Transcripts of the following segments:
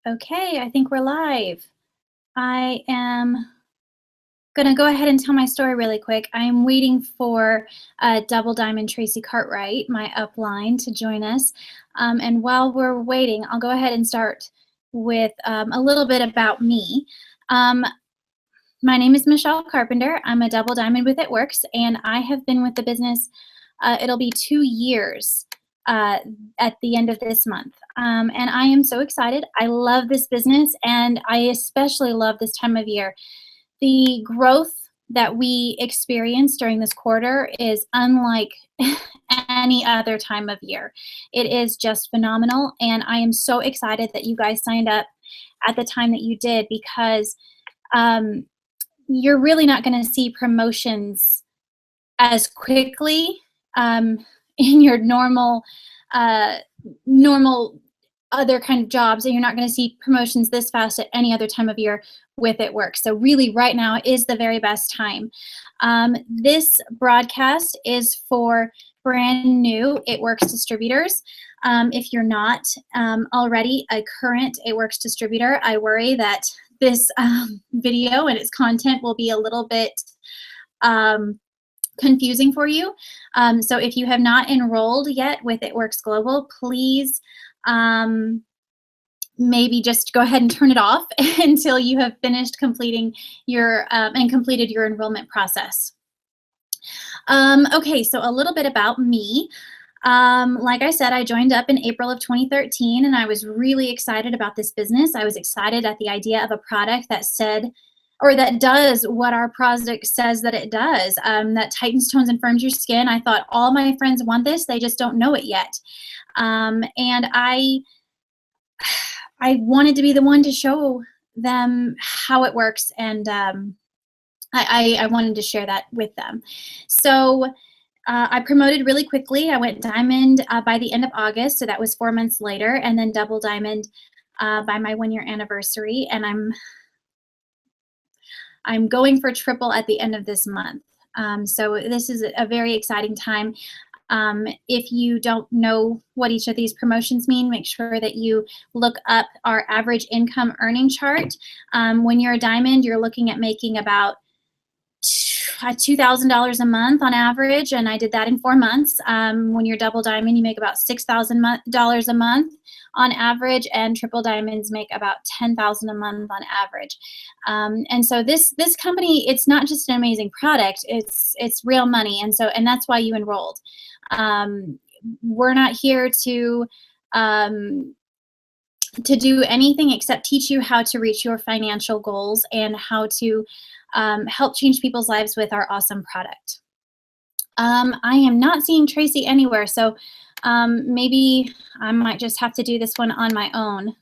Okay, I think we're live. I am going to go ahead and tell my story really quick. I'm waiting for Double Diamond Tracy Cartwright, my upline, to join us. And while we're waiting, I'll go ahead and start with a little bit about me. Um, my name is Michelle Carpenter. I'm a Double Diamond with It Works, and I have been with the business, it'll be 2 years at the end of this month. And I am so excited. I love this business, and I especially love this time of year. The growth that we experience during this quarter is unlike any other time of year. It is just phenomenal, and I am so excited that you guys signed up at the time that you did, because you're really not going to see promotions as quickly in your normal other kind of jobs, and you're not going to see promotions this fast at any other time of year with It Works. So really right now is the very best time. This broadcast is for brand new It Works distributors. If you're not already a current It Works distributor, I worry that this video and its content will be a little bit confusing for you. So if you have not enrolled yet with It Works Global, please maybe just go ahead and turn it off until you have finished completing your and completed your enrollment process. Okay, so a little bit about me. Like I said, I joined up in April of 2013, and I was really excited about this business. I was excited at the idea of a product that said, or that does what our product says that it does, that tightens, tones, and firms your skin. I thought all my friends want this, they just don't know it yet. And I wanted to be the one to show them how it works, and I wanted to share that with them. So I promoted really quickly. I went diamond by the end of August, so that was 4 months later, and then double diamond by my 1-year anniversary, and I'm going for triple at the end of this month. So this is a very exciting time. If you don't know what each of these promotions mean, make sure that you look up our average income earning chart. When you're a diamond, you're looking at making about $2,000 a month on average, and I did that in 4 months. When you're double diamond, you make about $6,000 a month on average, and triple diamonds make about $10,000 a month on average. And so this company, it's not just an amazing product; it's real money, and that's why you enrolled. We're not here to do anything except teach you how to reach your financial goals and how to help change people's lives with our awesome product. I am not seeing Tracy anywhere, so maybe I might just have to do this one on my own.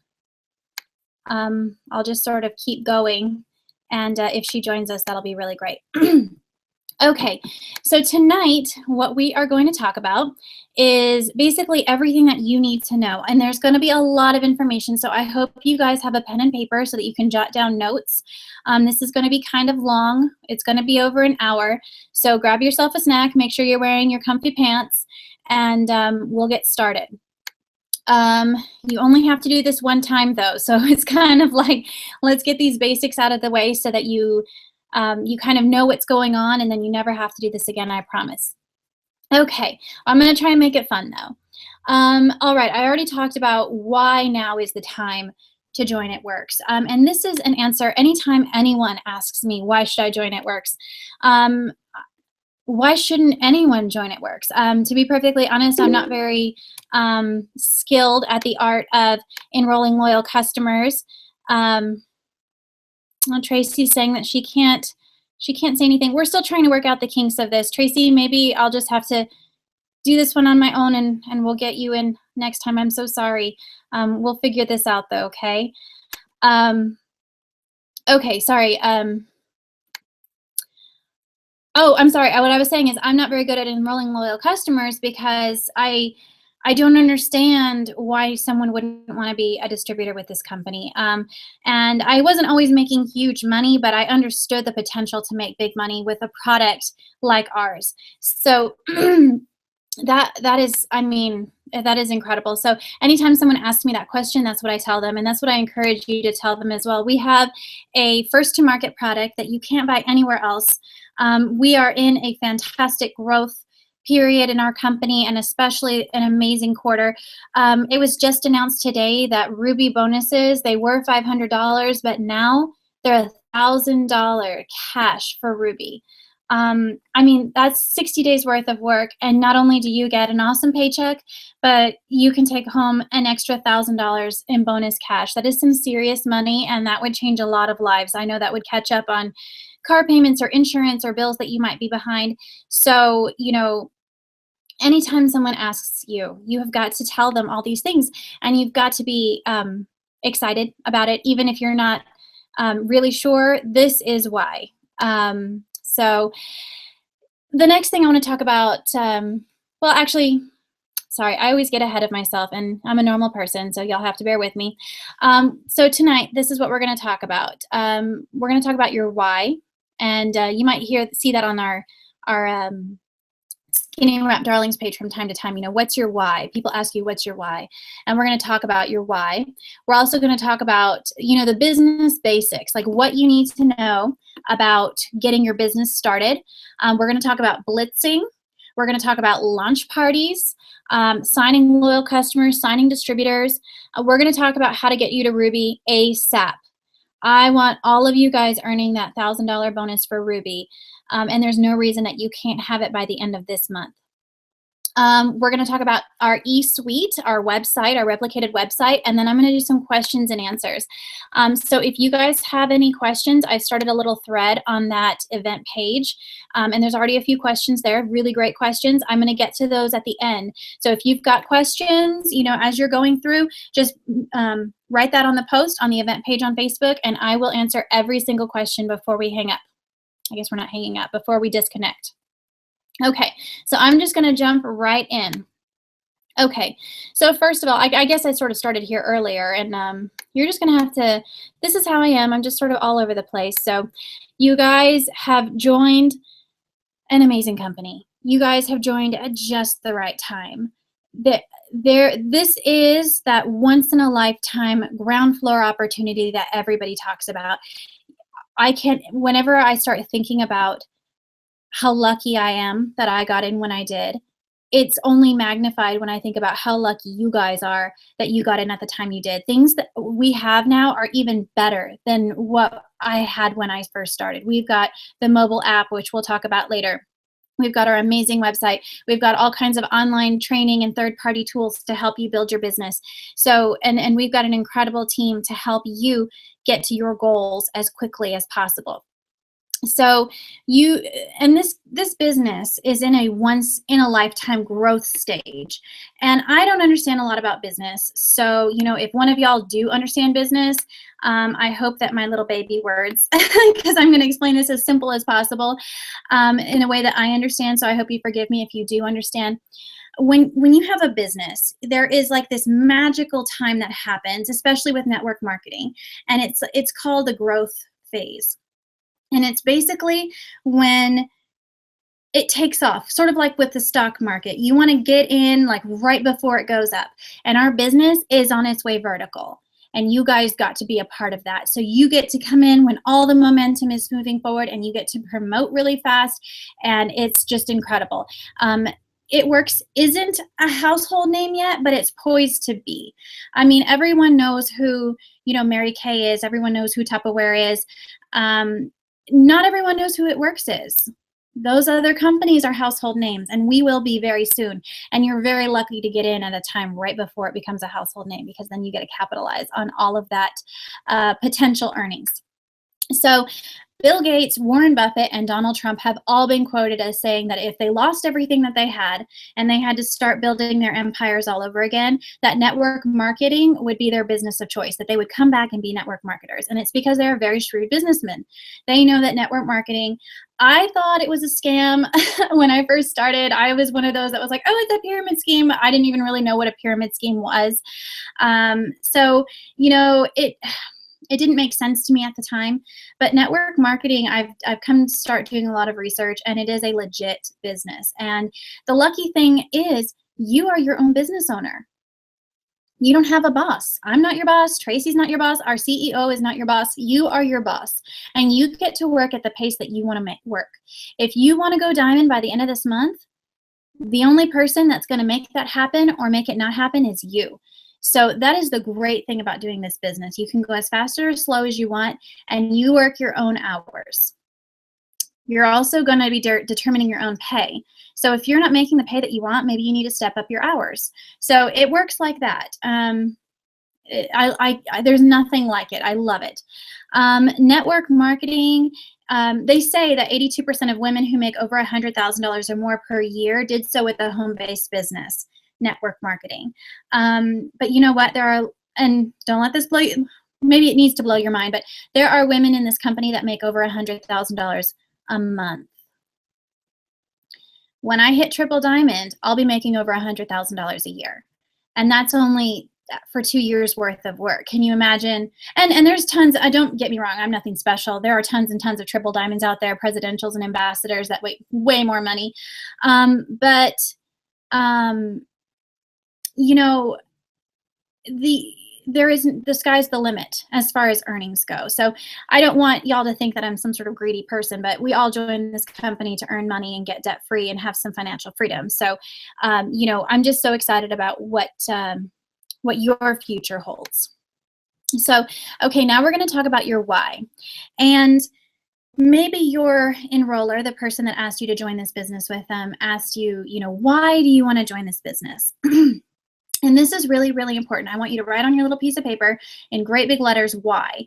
I'll just sort of keep going, and if she joins us, that'll be really great. Okay, so tonight what we are going to talk about is basically everything that you need to know, and there's going to be a lot of information, so I hope you guys have a pen and paper so that you can jot down notes. This is going to be kind of long. It's going to be over an hour, so grab yourself a snack, make sure you're wearing your comfy pants, and we'll get started. You only have to do this one time though, so it's kind of like, let's get these basics out of the way so that you kind of know what's going on, and then you never have to do this again, I promise. Okay, I'm going to try and make it fun though. All right, I already talked about why now is the time to join It Works. And this is an answer anytime anyone asks me, why should I join It Works? Why shouldn't anyone join It Works? To be perfectly honest, I'm not very skilled at the art of enrolling loyal customers. Well, Tracy's saying that she can't say anything. We're still trying to work out the kinks of this. Tracy, maybe I'll just have to do this one on my own, and we'll get you in next time. I'm so sorry. We'll figure this out though, okay? Okay, sorry. Oh, I'm sorry. What I was saying is I'm not very good at enrolling loyal customers because I don't understand why someone wouldn't want to be a distributor with this company. And I wasn't always making huge money, but I understood the potential to make big money with a product like ours. So that is, I mean, that is incredible. So anytime someone asks me that question, that's what I tell them, and that's what I encourage you to tell them as well. We have a first to market product that you can't buy anywhere else. We are in a fantastic growth period in our company, and especially an amazing quarter. It was just announced today that Ruby bonuses, they were $500, but now they're $1,000 cash for Ruby. I mean, that's 60 days worth of work. And not only do you get an awesome paycheck, but you can take home an extra $1,000 in bonus cash. That is some serious money, and that would change a lot of lives. I know that would catch up on car payments or insurance or bills that you might be behind. So, anytime someone asks you, you have got to tell them all these things, and you've got to be excited about it, even if you're not really sure. This is why. So the next thing I want to talk about, well, actually, sorry, I always get ahead of myself, and I'm a normal person, so y'all have to bear with me. So tonight, this is what we're going to talk about. We're going to talk about your why, and you might see that on our Skinny Wrap Darlings page from time to time. What's your why? People ask you, what's your why? And we're going to talk about your why. We're also going to talk about, the business basics, like what you need to know about getting your business started. We're going to talk about blitzing. We're going to talk about launch parties, signing loyal customers, signing distributors. We're going to talk about how to get you to Ruby ASAP. I want all of you guys earning that $1,000 bonus for Ruby, and there's no reason that you can't have it by the end of this month. We're going to talk about our e-suite, our website, our replicated website, and then I'm going to do some questions and answers. So if you guys have any questions, I started a little thread on that event page, and there's already a few questions there, really great questions. I'm going to get to those at the end. So if you've got questions, as you're going through, just write that on the post on the event page on Facebook, and I will answer every single question before we hang up. I guess we're not hanging up, before we disconnect. Okay, so I'm just going to jump right in. Okay, so first of all, I guess I sort of started here earlier, and you're just going to have to, this is how I am. I'm just sort of all over the place. So you guys have joined an amazing company. You guys have joined at just the right time. This is that once-in-a-lifetime ground floor opportunity that everybody talks about. Whenever I start thinking about how lucky I am that I got in when I did, it's only magnified when I think about how lucky you guys are that you got in at the time you did. Things that we have now are even better than what I had when I first started. We've got the mobile app, which we'll talk about later. We've got our amazing website. We've got all kinds of online training and third-party tools to help you build your business. So, and we've got an incredible team to help you get to your goals as quickly as possible. So this business is in a once-in-a-lifetime growth stage, and I don't understand a lot about business. So if one of y'all do understand business, I hope that my little baby words, because I'm going to explain this as simple as possible, in a way that I understand. So I hope you forgive me if you do understand. When you have a business, there is like this magical time that happens, especially with network marketing, and it's called the growth phase. And it's basically when it takes off, sort of like with the stock market. You want to get in like right before it goes up. And our business is on its way vertical. And you guys got to be a part of that. So you get to come in when all the momentum is moving forward, and you get to promote really fast. And it's just incredible. It Works isn't a household name yet, but it's poised to be. I mean, everyone knows who, Mary Kay is. Everyone knows who Tupperware is. Not everyone knows who It Works is. Those other companies are household names, and we will be very soon. And you're very lucky to get in at a time right before it becomes a household name, because then you get to capitalize on all of that potential earnings. So Bill Gates, Warren Buffett, and Donald Trump have all been quoted as saying that if they lost everything that they had and they had to start building their empires all over again, that network marketing would be their business of choice, that they would come back and be network marketers. And it's because they're very shrewd businessmen. They know that network marketing, I thought it was a scam when I first started. I was one of those that was like, oh, it's a pyramid scheme. I didn't even really know what a pyramid scheme was. It didn't make sense to me at the time, but network marketing, I've come to start doing a lot of research, and it is a legit business. And the lucky thing is you are your own business owner. You don't have a boss. I'm not your boss. Tracy's not your boss. Our CEO is not your boss. You are your boss, and you get to work at the pace that you want to make work. If you want to go diamond by the end of this month, the only person that's going to make that happen or make it not happen is you. So that is the great thing about doing this business. You can go as fast or as slow as you want, and you work your own hours. You're also going to be determining your own pay. So if you're not making the pay that you want, maybe you need to step up your hours. So it works like that. There's nothing like it. I love it. Network marketing, they say that 82% of women who make over $100,000 or more per year did so with a home-based business, network marketing. But you know what? There are, and don't let this blow you, maybe it needs to blow your mind, but there are women in this company that make over $100,000 a month. When I hit triple diamond, I'll be making over $100,000 a year. And that's only for 2 years worth of work. Can you imagine? And there's tons, don't get me wrong, I'm nothing special. There are tons and tons of triple diamonds out there, presidentials and ambassadors that make way more money. But you know, the sky's the limit as far as earnings go. So I don't want y'all to think that I'm some sort of greedy person, but we all join this company to earn money and get debt free and have some financial freedom. So, you know, I'm just so excited about what your future holds. So, okay, now we're going to talk about your why. And maybe your enroller, the person that asked you to join this business with them, asked you, you know, why do you want to join this business? And this is really, really important. I want you to write on your little piece of paper in great big letters, why.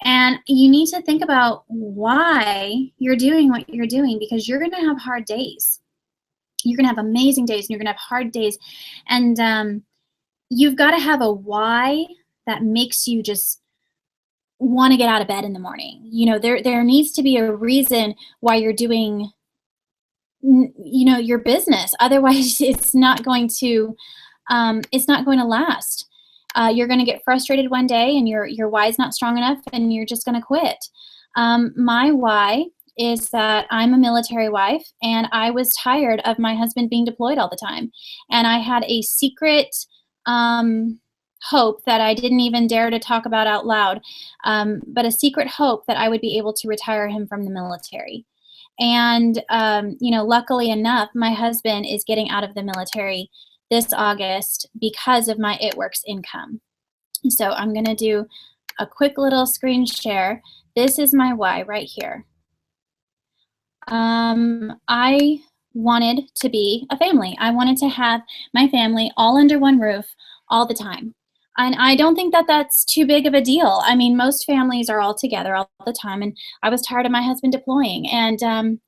And you need to think about why you're doing what you're doing, because you're going to have hard days. You're going to have amazing days, and you're going to have hard days. And you've got to have a why that makes you just want to get out of bed in the morning. You know, there needs to be a reason why you're doing, you know, your business. Otherwise, it's not going to last. You're going to get frustrated one day, and your why is not strong enough, and you're just going to quit. My why is that I'm a military wife, and I was tired of my husband being deployed all the time. And I had a secret hope that I didn't even dare to talk about out loud, but a secret hope that I would be able to retire him from the military. And, you know, luckily enough, my husband is getting out of the military this August because of my It Works income. So I'm going to do a quick little screen share. This is my why right here. I wanted to be a family. I wanted to have my family all under one roof all the time. And I don't think that that's too big of a deal. I mean, most families are all together all the time, and I was tired of my husband deploying. And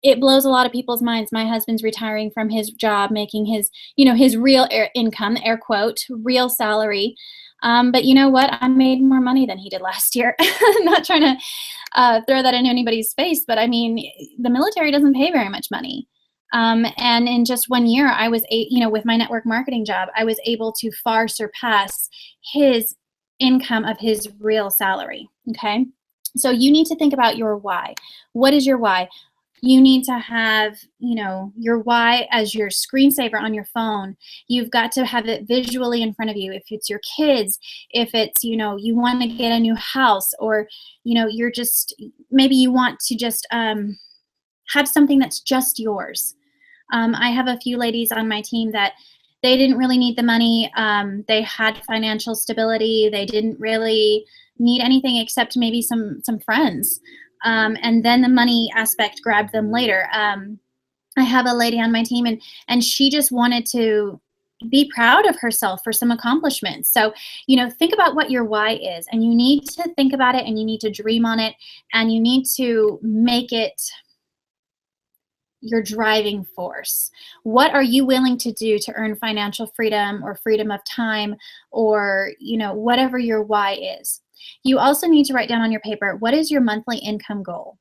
it blows a lot of people's minds. My husband's retiring from his job, making his, you know, his real income, air quote, real salary. But you know what? I made more money than he did last year. I'm not trying to throw that in anybody's face, but I mean, the military doesn't pay very much money. And in just 1 year, I was, you know, with my network marketing job, I was able to far surpass his income of his real salary. Okay. So you need to think about your why. What is your why? You need to have, you know, your why as your screensaver on your phone. You've got to have it visually in front of you. If it's your kids, if it's, you know, you want to get a new house, or, you know, you're just, maybe you want to just have something that's just yours. I have a few ladies on my team that they didn't really need the money. They had financial stability. They didn't really need anything except maybe some friends. And then the money aspect grabbed them later. I have a lady on my team, and she just wanted to be proud of herself for some accomplishments. So, you know, think about what your why is, and you need to think about it, and you need to dream on it, and you need to make it your driving force. What are you willing to do to earn financial freedom, or freedom of time, or, you know, whatever your why is. You also need to write down on your paper, what is your monthly income goal?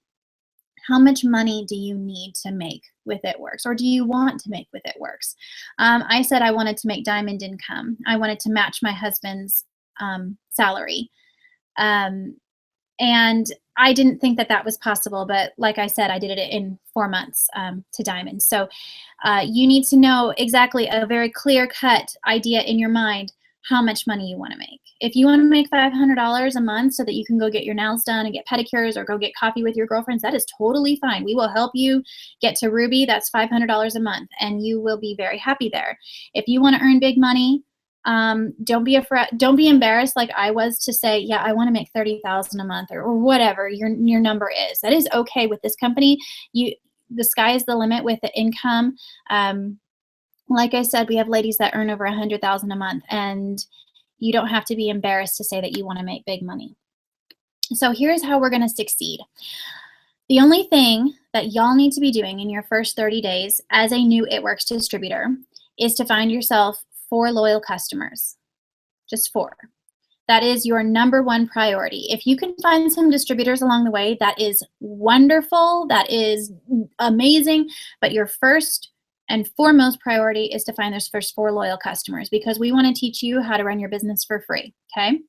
How much money do you need to make with It Works, or do you want to make with It Works? I said I wanted to make diamond income. I wanted to match my husband's salary. And I didn't think that that was possible, but like I said, I did it in 4 months to diamond. So you need to know exactly a very clear-cut idea in your mind how much money you want to make. If you want to make $500 a month so that you can go get your nails done and get pedicures or go get coffee with your girlfriends, that is totally fine. We will help you get to Ruby. That's $500 a month, and you will be very happy there. If you want to earn big money, don't be afraid, don't be embarrassed like I was to say, yeah, I want to make 30,000 a month or whatever your number is. That is okay with this company. The sky is the limit with the income. Like I said, we have ladies that earn over 100,000 a month, and you don't have to be embarrassed to say that you want to make big money. So here's how we're going to succeed. The only thing that y'all need to be doing in your first 30 days as a new It Works distributor is to find yourself 4 loyal customers, just 4. That is your number one priority. If you can find some distributors along the way, that is wonderful, that is amazing, but your first and foremost priority is to find those first 4 loyal customers, because we want to teach you how to run your business for free, okay?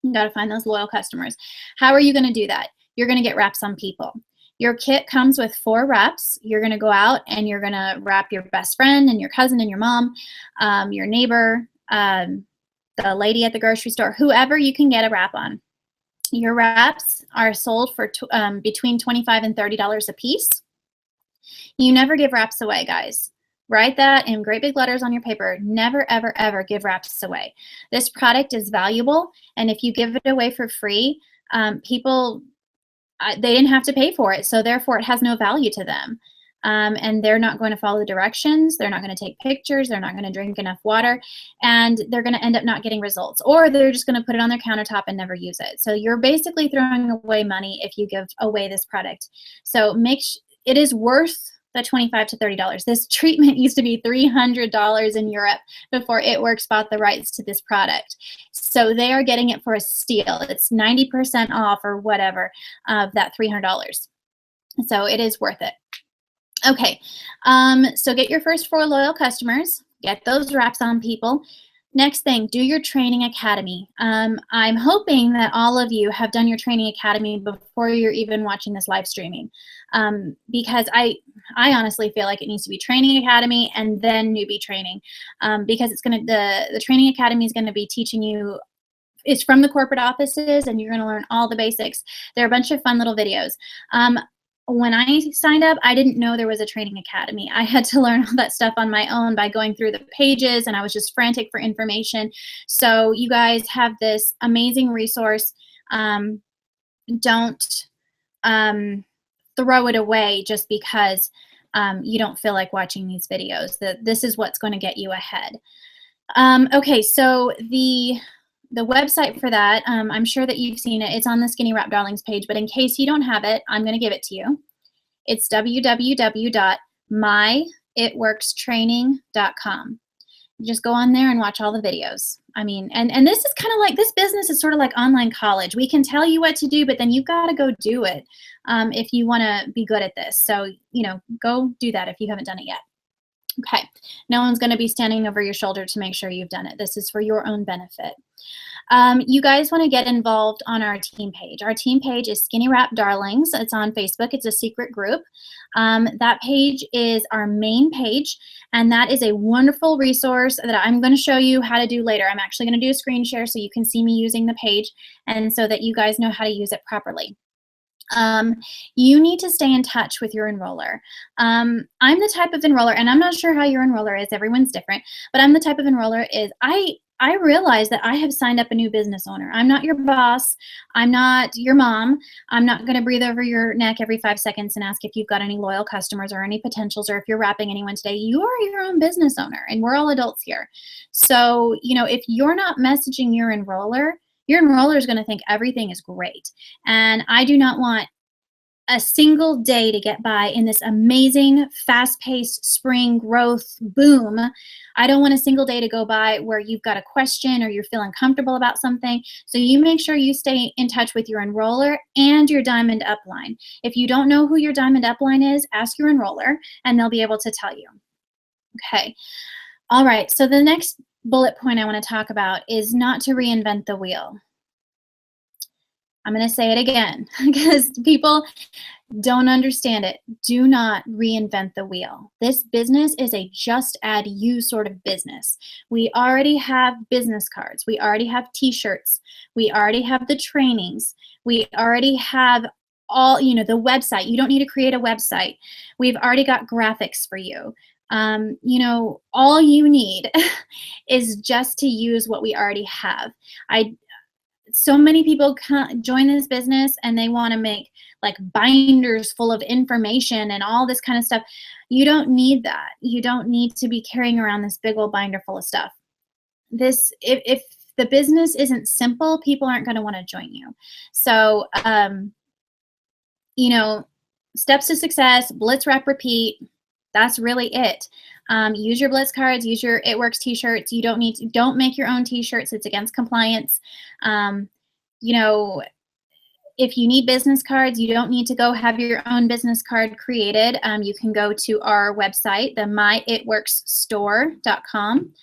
You got to find those loyal customers. How are you going to do that? You're going to get wraps on people. Your kit comes with 4 wraps. You're going to go out and you're going to wrap your best friend and your cousin and your mom, your neighbor, the lady at the grocery store, whoever you can get a wrap on. Your wraps are sold for between $25 and $30 a piece. You never give wraps away, guys. Write that in great big letters on your paper. Never, ever, ever give wraps away. This product is valuable, and if you give it away for free, people, they didn't have to pay for it, so therefore it has no value to them. And they're not going to follow the directions, they're not going to take pictures, they're not going to drink enough water, and they're going to end up not getting results, or they're just going to put it on their countertop and never use it. So you're basically throwing away money if you give away this product. So it is worth the $25 to $30. This treatment used to be $300 in Europe before It Works bought the rights to this product. So they are getting it for a steal. It's 90% off or whatever of that $300. So it is worth it. Okay, so get your first 4 loyal customers, get those wraps on people. Next thing, do your training academy. I'm hoping that all of you have done your training academy before you're even watching this live streaming, because I honestly feel like it needs to be training academy and then newbie training, because it's the training academy is going to be teaching you. It's from the corporate offices, and you're going to learn all the basics. There are a bunch of fun little videos. When I signed up, I didn't know there was a training academy. I had to learn all that stuff on my own by going through the pages, and I was just frantic for information. So you guys have this amazing resource. Don't throw it away just because you don't feel like watching these videos. This is what's going to get you ahead. Okay, so the website for that, I'm sure that you've seen it. It's on the Skinny Wrap Darlings page, but in case you don't have it, I'm going to give it to you. It's www.myitworkstraining.com. Just go on there and watch all the videos. I mean, and this is kind of like, this business is sort of like online college. We can tell you what to do, but then you've got to go do it if you want to be good at this. So, go do that if you haven't done it yet. Okay, no one's going to be standing over your shoulder to make sure you've done it. This is for your own benefit. You guys want to get involved on our team page. Our team page is Skinny Wrap Darlings. It's on Facebook. It's a secret group. That page is our main page, and that is a wonderful resource that I'm going to show you how to do later. I'm actually going to do a screen share so you can see me using the page, and so that you guys know how to use it properly. You need to stay in touch with your enroller. I'm the type of enroller, and I'm not sure how your enroller is, everyone's different, but I'm the type of enroller is I realize that I have signed up a new business owner. I'm not your boss. I'm not your mom. I'm not going to breathe over your neck every 5 seconds and ask if you've got any loyal customers or any potentials, or if you're wrapping anyone today. You are your own business owner, and we're all adults here. So, if you're not messaging your enroller is going to think everything is great. And I do not want a single day to get by in this amazing, fast-paced spring growth boom. I don't want a single day to go by where you've got a question or you're feeling comfortable about something. So you make sure you stay in touch with your enroller and your diamond upline. If you don't know who your diamond upline is, ask your enroller and they'll be able to tell you. Okay. All right. So the next bullet point I want to talk about is not to reinvent the wheel. I'm going to say it again because people don't understand it. Do not reinvent the wheel. This business is a just add you sort of business. We already have business cards. We already have t-shirts. We already have the trainings. We already have all, the website. You don't need to create a website. We've already got graphics for you. All you need is just to use what we already have. So many people join this business and they want to make like binders full of information and all this kind of stuff. You don't need that. You don't need to be carrying around this big old binder full of stuff. If the business isn't simple, people aren't going to want to join you. So, steps to success, blitz, wrap, repeat. That's really it. Use your blitz cards, use your It Works t-shirts. Don't make your own t-shirts. It's against compliance. If you need business cards, you don't need to go have your own business card created. You can go to our website, the myitworksstore.com.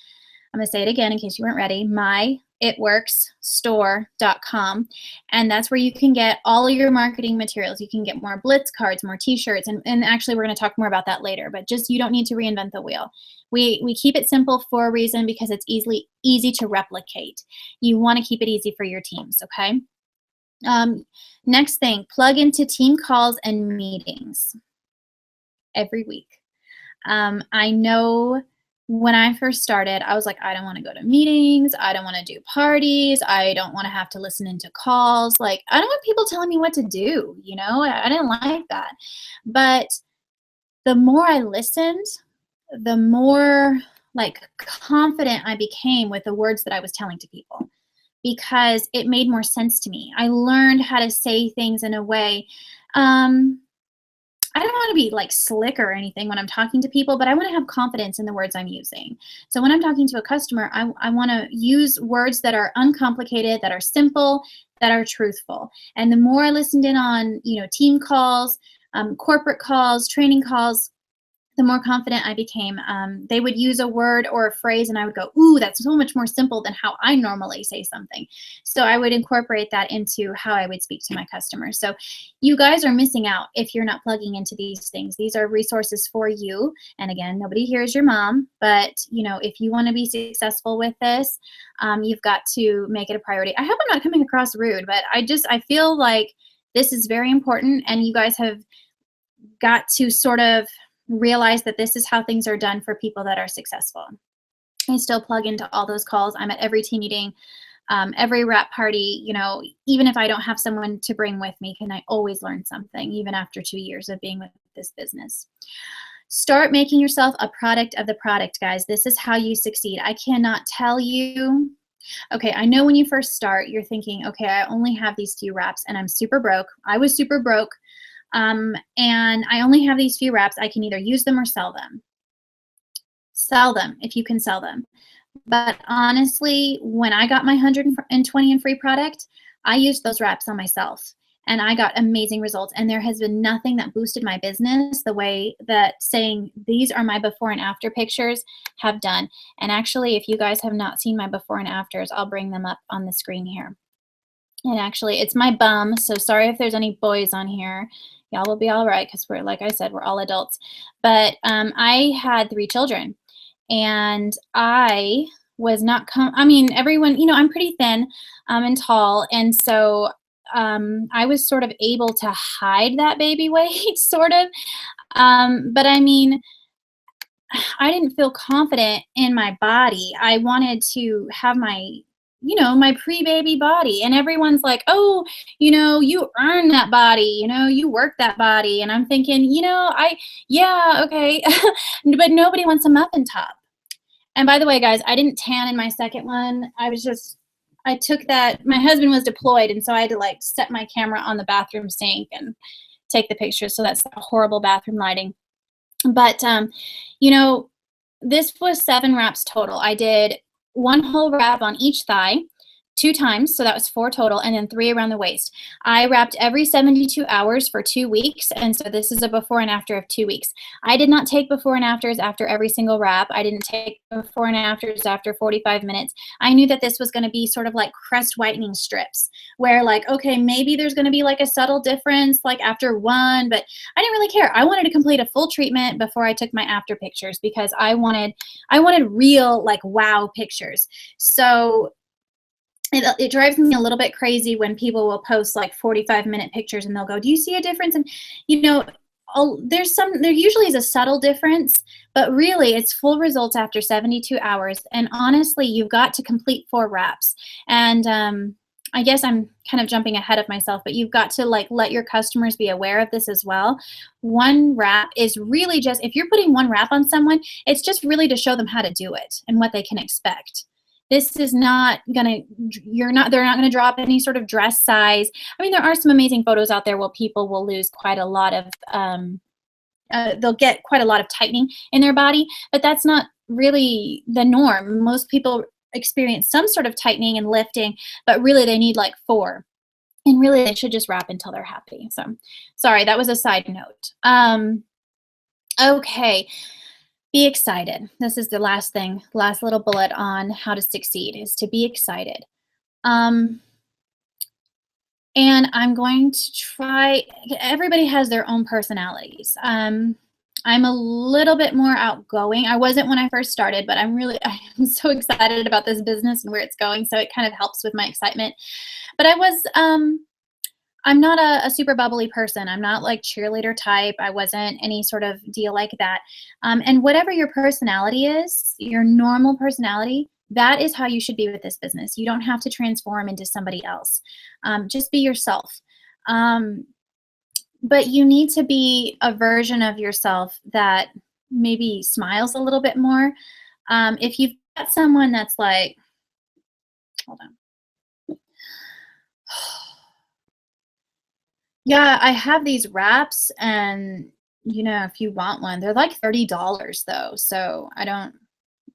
I'm going to say it again in case you weren't ready, myitworksstore.com. And that's where you can get all of your marketing materials. You can get more blitz cards, more t-shirts, and actually we're going to talk more about that later, but just you don't need to reinvent the wheel. We keep it simple for a reason because it's easy to replicate. You want to keep it easy for your teams, okay? Next thing, plug into team calls and meetings every week. I know when I first started, I was like, I don't want to go to meetings. I don't want to do parties. I don't want to have to listen into calls. Like, I don't want people telling me what to do. I didn't like that. But the more I listened, the more like confident I became with the words that I was telling to people, because it made more sense to me. I learned how to say things in a way. I don't want to be like slick or anything when I'm talking to people, but I want to have confidence in the words I'm using. So when I'm talking to a customer, I want to use words that are uncomplicated, that are simple, that are truthful. And the more I listened in on, team calls, corporate calls, training calls, the more confident I became. They would use a word or a phrase and I would go, ooh, that's so much more simple than how I normally say something. So I would incorporate that into how I would speak to my customers. So you guys are missing out if you're not plugging into these things. These are resources for you. And again, nobody here is your mom, but if you want to be successful with this, you've got to make it a priority. I hope I'm not coming across rude, but I feel like this is very important and you guys have got to sort of realize that this is how things are done for people that are successful. I still plug into all those calls. I'm at every team meeting, every wrap party, even if I don't have someone to bring with me, can I always learn something, even after 2 years of being with this business. Start making yourself a product of the product, guys. This is how you succeed. I cannot tell you. Okay, I know when you first start, you're thinking, okay, I only have these few wraps and I'm super broke. I was super broke. And I only have these few wraps. I can either use them or sell them. Sell them if you can sell them. But honestly, when I got my 120 in free product, I used those wraps on myself and I got amazing results. And there has been nothing that boosted my business the way that saying these are my before and after pictures have done. And actually, if you guys have not seen my before and afters, I'll bring them up on the screen here. And actually, it's my bum, so sorry if there's any boys on here. Y'all will be all right because we're, like I said, we're all adults. But I had 3 children, and I was not everyone, I'm pretty thin and tall, and so I was sort of able to hide that baby weight, sort of. But I didn't feel confident in my body. I wanted to have my pre-baby body, and everyone's like, oh, you earned that body, you worked that body. And I'm thinking, yeah, okay. But nobody wants a muffin top. And by the way, guys, I didn't tan in my second one. I took that, my husband was deployed, and so I had to like set my camera on the bathroom sink and take the pictures. So that's horrible bathroom lighting. But, this was 7 wraps total. I did 1 whole wrap on each thigh, 2 times, so that was 4 total, and then 3 around the waist. I wrapped every 72 hours for 2 weeks, and so this is a before and after of 2 weeks. I did not take before and afters after every single wrap. I didn't take before and afters after 45 minutes. I knew that this was gonna be sort of like crest whitening strips, where like, okay, maybe there's gonna be like a subtle difference like after 1, but I didn't really care. I wanted to complete a full treatment before I took my after pictures because I wanted real like wow pictures. So it drives me a little bit crazy when people will post like 45-minute pictures and they'll go, do you see a difference? And you know, there usually is a subtle difference, but really it's full results after 72 hours. And honestly, you've got to complete 4 wraps. And I guess I'm kind of jumping ahead of myself, but you've got to like let your customers be aware of this as well. 1 wrap is really just, if you're putting 1 wrap on someone, it's just really to show them how to do it and what they can expect. This is not gonna, they're not gonna drop any sort of dress size. I mean, there are some amazing photos out there where people will lose quite a lot of, they'll get quite a lot of tightening in their body, but that's not really the norm. Most people experience some sort of tightening and lifting, but really they need like 4. And really they should just wrap until they're happy. So sorry, that was a side note. Okay. Be excited. This is the last thing, last little bullet on how to succeed is to be excited. And I'm going to try, everybody has their own personalities. I'm a little bit more outgoing. I wasn't when I first started, but I'm so excited about this business and where it's going. So it kind of helps with my excitement. But I'm not a super bubbly person. I'm not like cheerleader type. I wasn't any sort of deal like that. And whatever your personality is, your normal personality, that is how you should be with this business. You don't have to transform into somebody else. Just be yourself. But you need to be a version of yourself that maybe smiles a little bit more. If you've got someone that's like, hold on. Yeah, I have these wraps and, you know, if you want one, they're like $30 though. So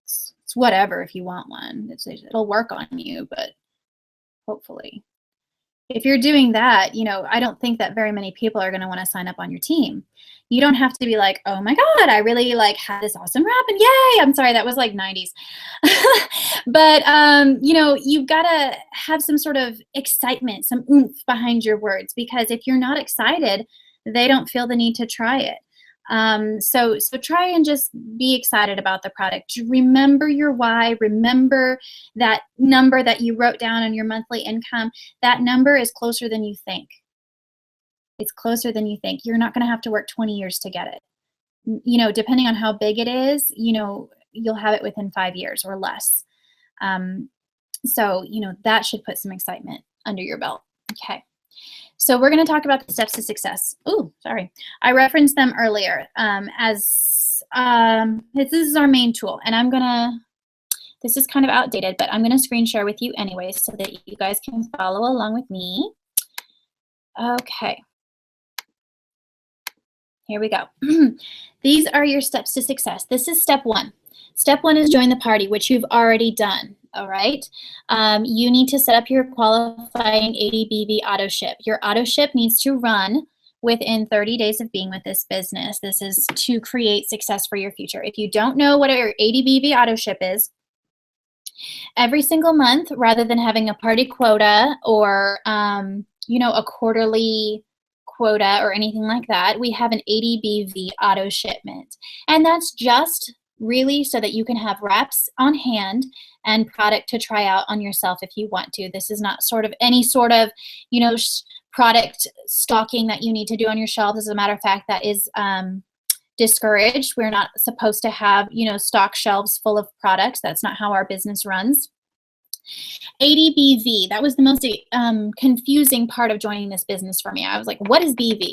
it's whatever if you want one. It'll work on you, but hopefully. If you're doing that, you know, I don't think that very many people are going to want to sign up on your team. You don't have to be like, oh my God, I really like had this awesome wrap and yay. I'm sorry, that was like 90s. But, you know, you've got to have some sort of excitement, some oomph behind your words, because if you're not excited, they don't feel the need to try it. So try and just be excited about the product. Remember your why. Remember that number that you wrote down on your monthly income. That number is closer than you think. It's closer than you think. You're not going to have to work 20 years to get it. You know, depending on how big it is, you know, you'll have it within 5 years or less. So, you know, that should put some excitement under your belt. Okay. So we're going to talk about the steps to success. Ooh, sorry. I referenced them earlier this is our main tool. And this is kind of outdated, but I'm going to screen share with you anyways so that you guys can follow along with me. Okay. Here we go. These are your steps to success. This is step 1. Step 1 is join the party, which you've already done. All right. You need to set up your qualifying ADBV auto ship. Your auto ship needs to run within 30 days of being with this business. This is to create success for your future. If you don't know what your ADBV auto ship is, every single month, rather than having a party quota or, you know, a quarterly quota or anything like that, we have an ADBV auto shipment. And that's just really so that you can have wraps on hand and product to try out on yourself if you want to. This is not sort of any sort of, you know, product stocking that you need to do on your shelves. As a matter of fact, that is discouraged. We're not supposed to have, you know, stock shelves full of products. That's not how our business runs. ADBV, that was the most confusing part of joining this business for me. I was like, what is BV?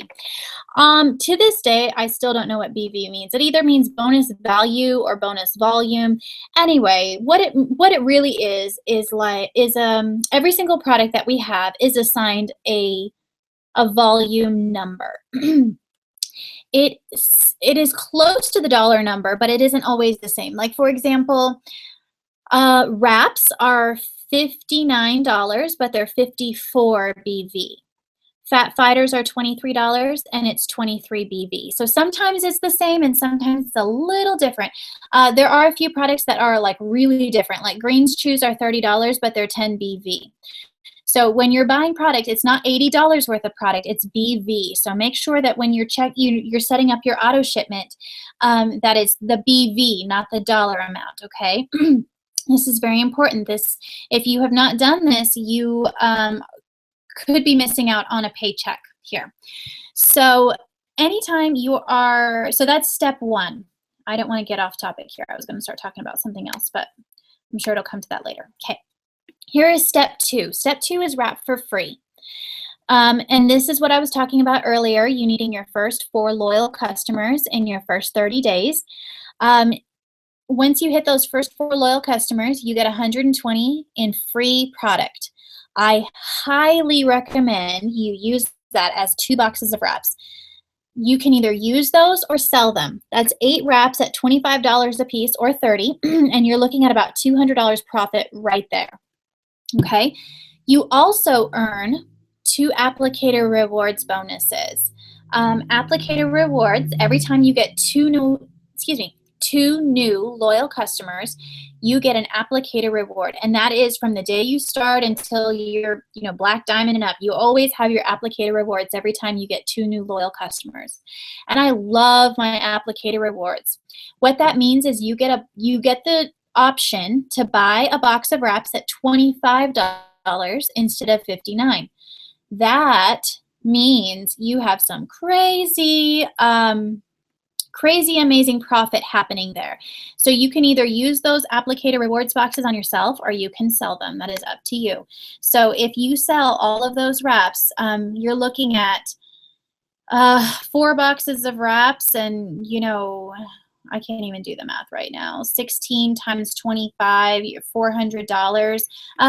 To this day, I still don't know what BV means. It either means bonus value or bonus volume. Anyway, what it really is every single product that we have is assigned a volume number. It is close to the dollar number, but it isn't always the same. Like, for example, wraps are $59, but they're 54 BV. Fat fighters are $23 and it's 23 BV. So sometimes it's the same and sometimes it's a little different. There are a few products that are like really different, like Greens Chews are $30, but they're 10 BV. So when you're buying product, it's not $80 worth of product, it's BV. So make sure that when you're setting up your auto shipment, that is the BV, not the dollar amount, okay? This is very important. If you have not done this, you could be missing out on a paycheck here. So anytime so that's step one. I don't want to get off topic here. I was going to start talking about something else, but I'm sure it'll come to that later. Okay. Here is step two. Step two is wrap for free. And this is what I was talking about earlier, you needing your first 4 loyal customers in your first 30 days. Once you hit those first 4 loyal customers, you get 120 in free product. I highly recommend you use that as 2 boxes of wraps. You can either use those or sell them. That's 8 wraps at $25 a piece or $30, and you're looking at about $200 profit right there. Okay, you also earn 2 applicator rewards bonuses. Applicator rewards, every time you get 2 new loyal customers, you get an applicator reward, and that is from the day you start until you're black diamond and up. You always have your applicator rewards every time you get 2 new loyal customers, and I love my applicator rewards. What that means is you get the option to buy a box of wraps at $25 instead of $59. That means you have some crazy amazing profit happening there. So you can either use those applicator rewards boxes on yourself or you can sell them. That is up to you. So if you sell all of those wraps, you're looking at 4 boxes of wraps, and I can't even do the math right now. 16 times 25, $400,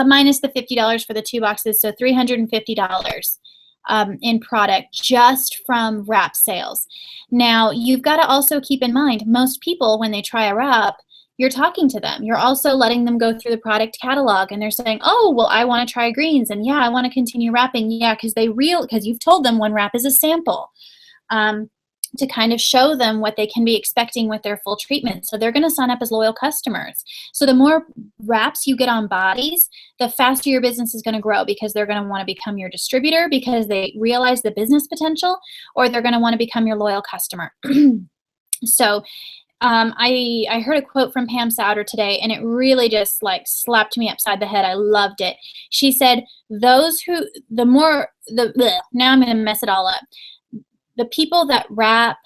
minus the $50 for the 2 boxes, so $350 in product just from wrap sales. Now, you've got to also keep in mind, most people, when they try a wrap, you're talking to them. You're also letting them go through the product catalog, and they're saying, oh, well, I want to try greens, and yeah, I want to continue wrapping. Yeah, because you've told them one wrap is a sample. To kind of show them what they can be expecting with their full treatment. So they're going to sign up as loyal customers. So the more wraps you get on bodies, the faster your business is going to grow, because they're going to want to become your distributor because they realize the business potential, or they're going to want to become your loyal customer. So I heard a quote from Pam Souder today, and it really just slapped me upside the head. I loved it. She said, now I'm going to mess it all up. The people that wrap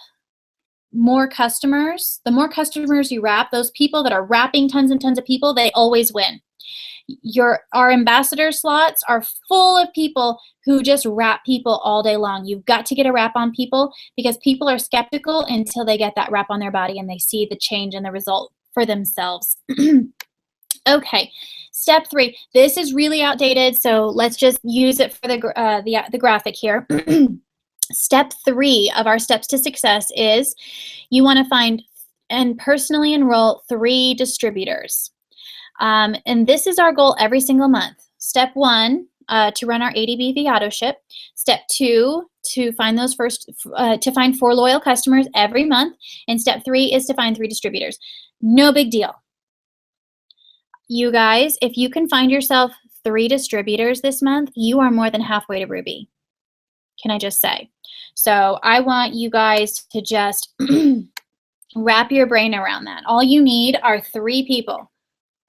more customers, the more customers you wrap, those people that are wrapping tons and tons of people, they always win. Our ambassador slots are full of people who just wrap people all day long. You've got to get a wrap on people, because people are skeptical until they get that wrap on their body and they see the change and the result for themselves. Okay, step 3. This is really outdated, so let's just use it for the graphic here. Step 3 of our steps to success is you want to find and personally enroll 3 distributors. And this is our goal every single month. Step 1, to run our 80 BV auto ship. Step 2, to find 4 loyal customers every month. And step 3 is to find 3 distributors. No big deal. You guys, if you can find yourself 3 distributors this month, you are more than halfway to Ruby. Can I just say? So I want you guys to just wrap your brain around that. All you need are 3 people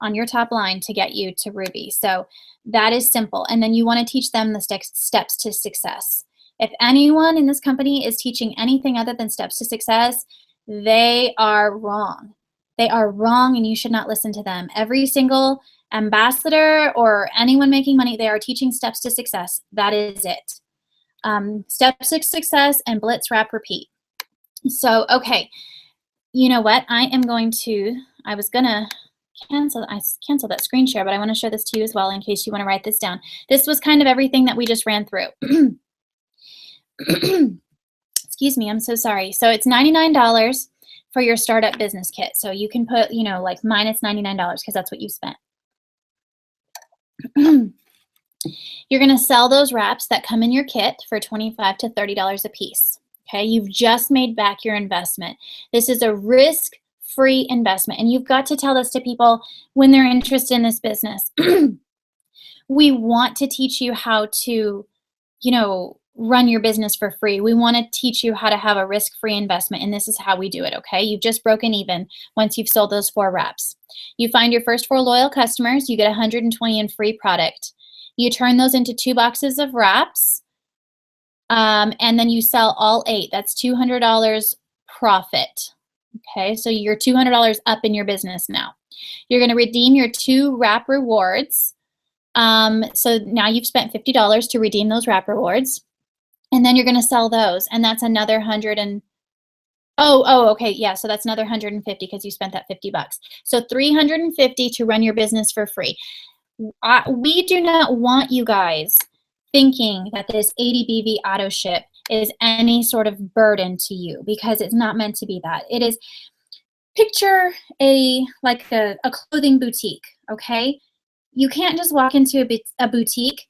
on your top line to get you to Ruby. So that is simple. And then you want to teach them the steps to success. If anyone in this company is teaching anything other than steps to success, they are wrong. They are wrong, and you should not listen to them. Every single ambassador or anyone making money, they are teaching steps to success. That is it. Steps to success and blitz, wrap, repeat. So, okay, you know what? I was gonna cancel that screen share, but I want to show this to you as well in case you want to write this down. This was kind of everything that we just ran through. Excuse me, I'm so sorry. So it's $99 for your startup business kit. So you can put, minus $99 because that's what you spent. You're going to sell those wraps that come in your kit for $25 to $30 a piece. Okay, you've just made back your investment. This is a risk-free investment, and you've got to tell this to people when they're interested in this business. We want to teach you how to, run your business for free. We want to teach you how to have a risk-free investment, and this is how we do it, okay? You've just broken even once you've sold those 4 wraps. You find your first 4 loyal customers, you get 120 in free product. You turn those into 2 boxes of wraps, and then you sell all 8. That's $200 profit, okay? So you're $200 up in your business now. You're going to redeem your 2 wrap rewards. So now you've spent $50 to redeem those wrap rewards. And then you're going to sell those, and that's another 100 and okay, yeah, so that's another 150 because you spent that 50 bucks. So 350 to run your business for free. We do not want you guys thinking that this ADBV auto ship is any sort of burden to you, because it's not meant to be that. It is, picture a clothing boutique, okay? You can't just walk into a boutique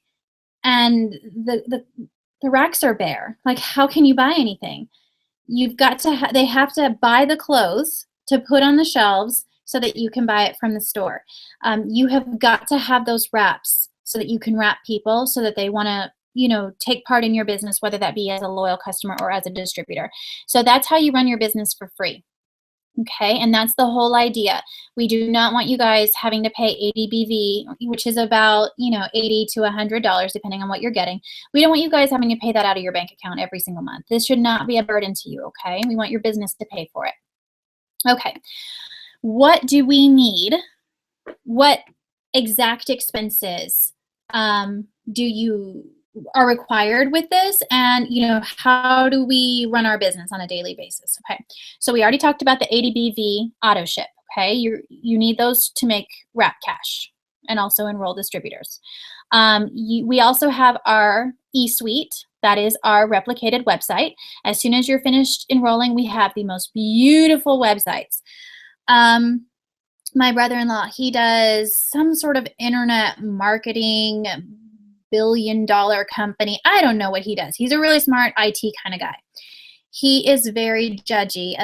and the racks are bare. Like, how can you buy anything? You've got to, they have to buy the clothes to put on the shelves so that you can buy it from the store. You have got to have those wraps so that you can wrap people so that they want to, take part in your business, whether that be as a loyal customer or as a distributor. So that's how you run your business for free. Okay, and that's the whole idea. We do not want you guys having to pay ADBV, which is about, $80 to $100, depending on what you're getting. We don't want you guys having to pay that out of your bank account every single month. This should not be a burden to you, okay? We want your business to pay for it. Okay, what do we need? What exact expenses are required with this, and how do we run our business on a daily basis? Okay, so we already talked about the ADBV auto ship. Okay, you need those to make wrap cash and also enroll distributors. We also have our e-suite. That is our replicated website. As soon as you're finished enrolling, we have the most beautiful websites. My brother-in-law, he does some sort of internet marketing, billion-dollar company. I don't know what he does. He's a really smart IT kind of guy. He is very judgy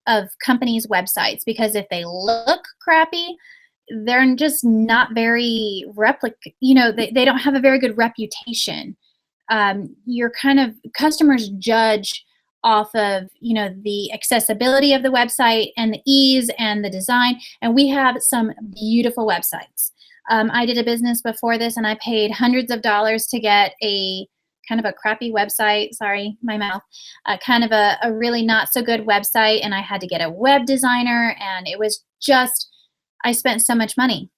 of companies' websites, because if they look crappy, they're just not very they don't have a very good reputation. Your kind of customers judge off of the accessibility of the website and the ease and the design, and we have some beautiful websites. I did a business before this, and I paid hundreds of dollars to get a kind of a crappy website. Sorry, my mouth. Kind of a really not so good website, and I had to get a web designer, and it was just, I spent so much money.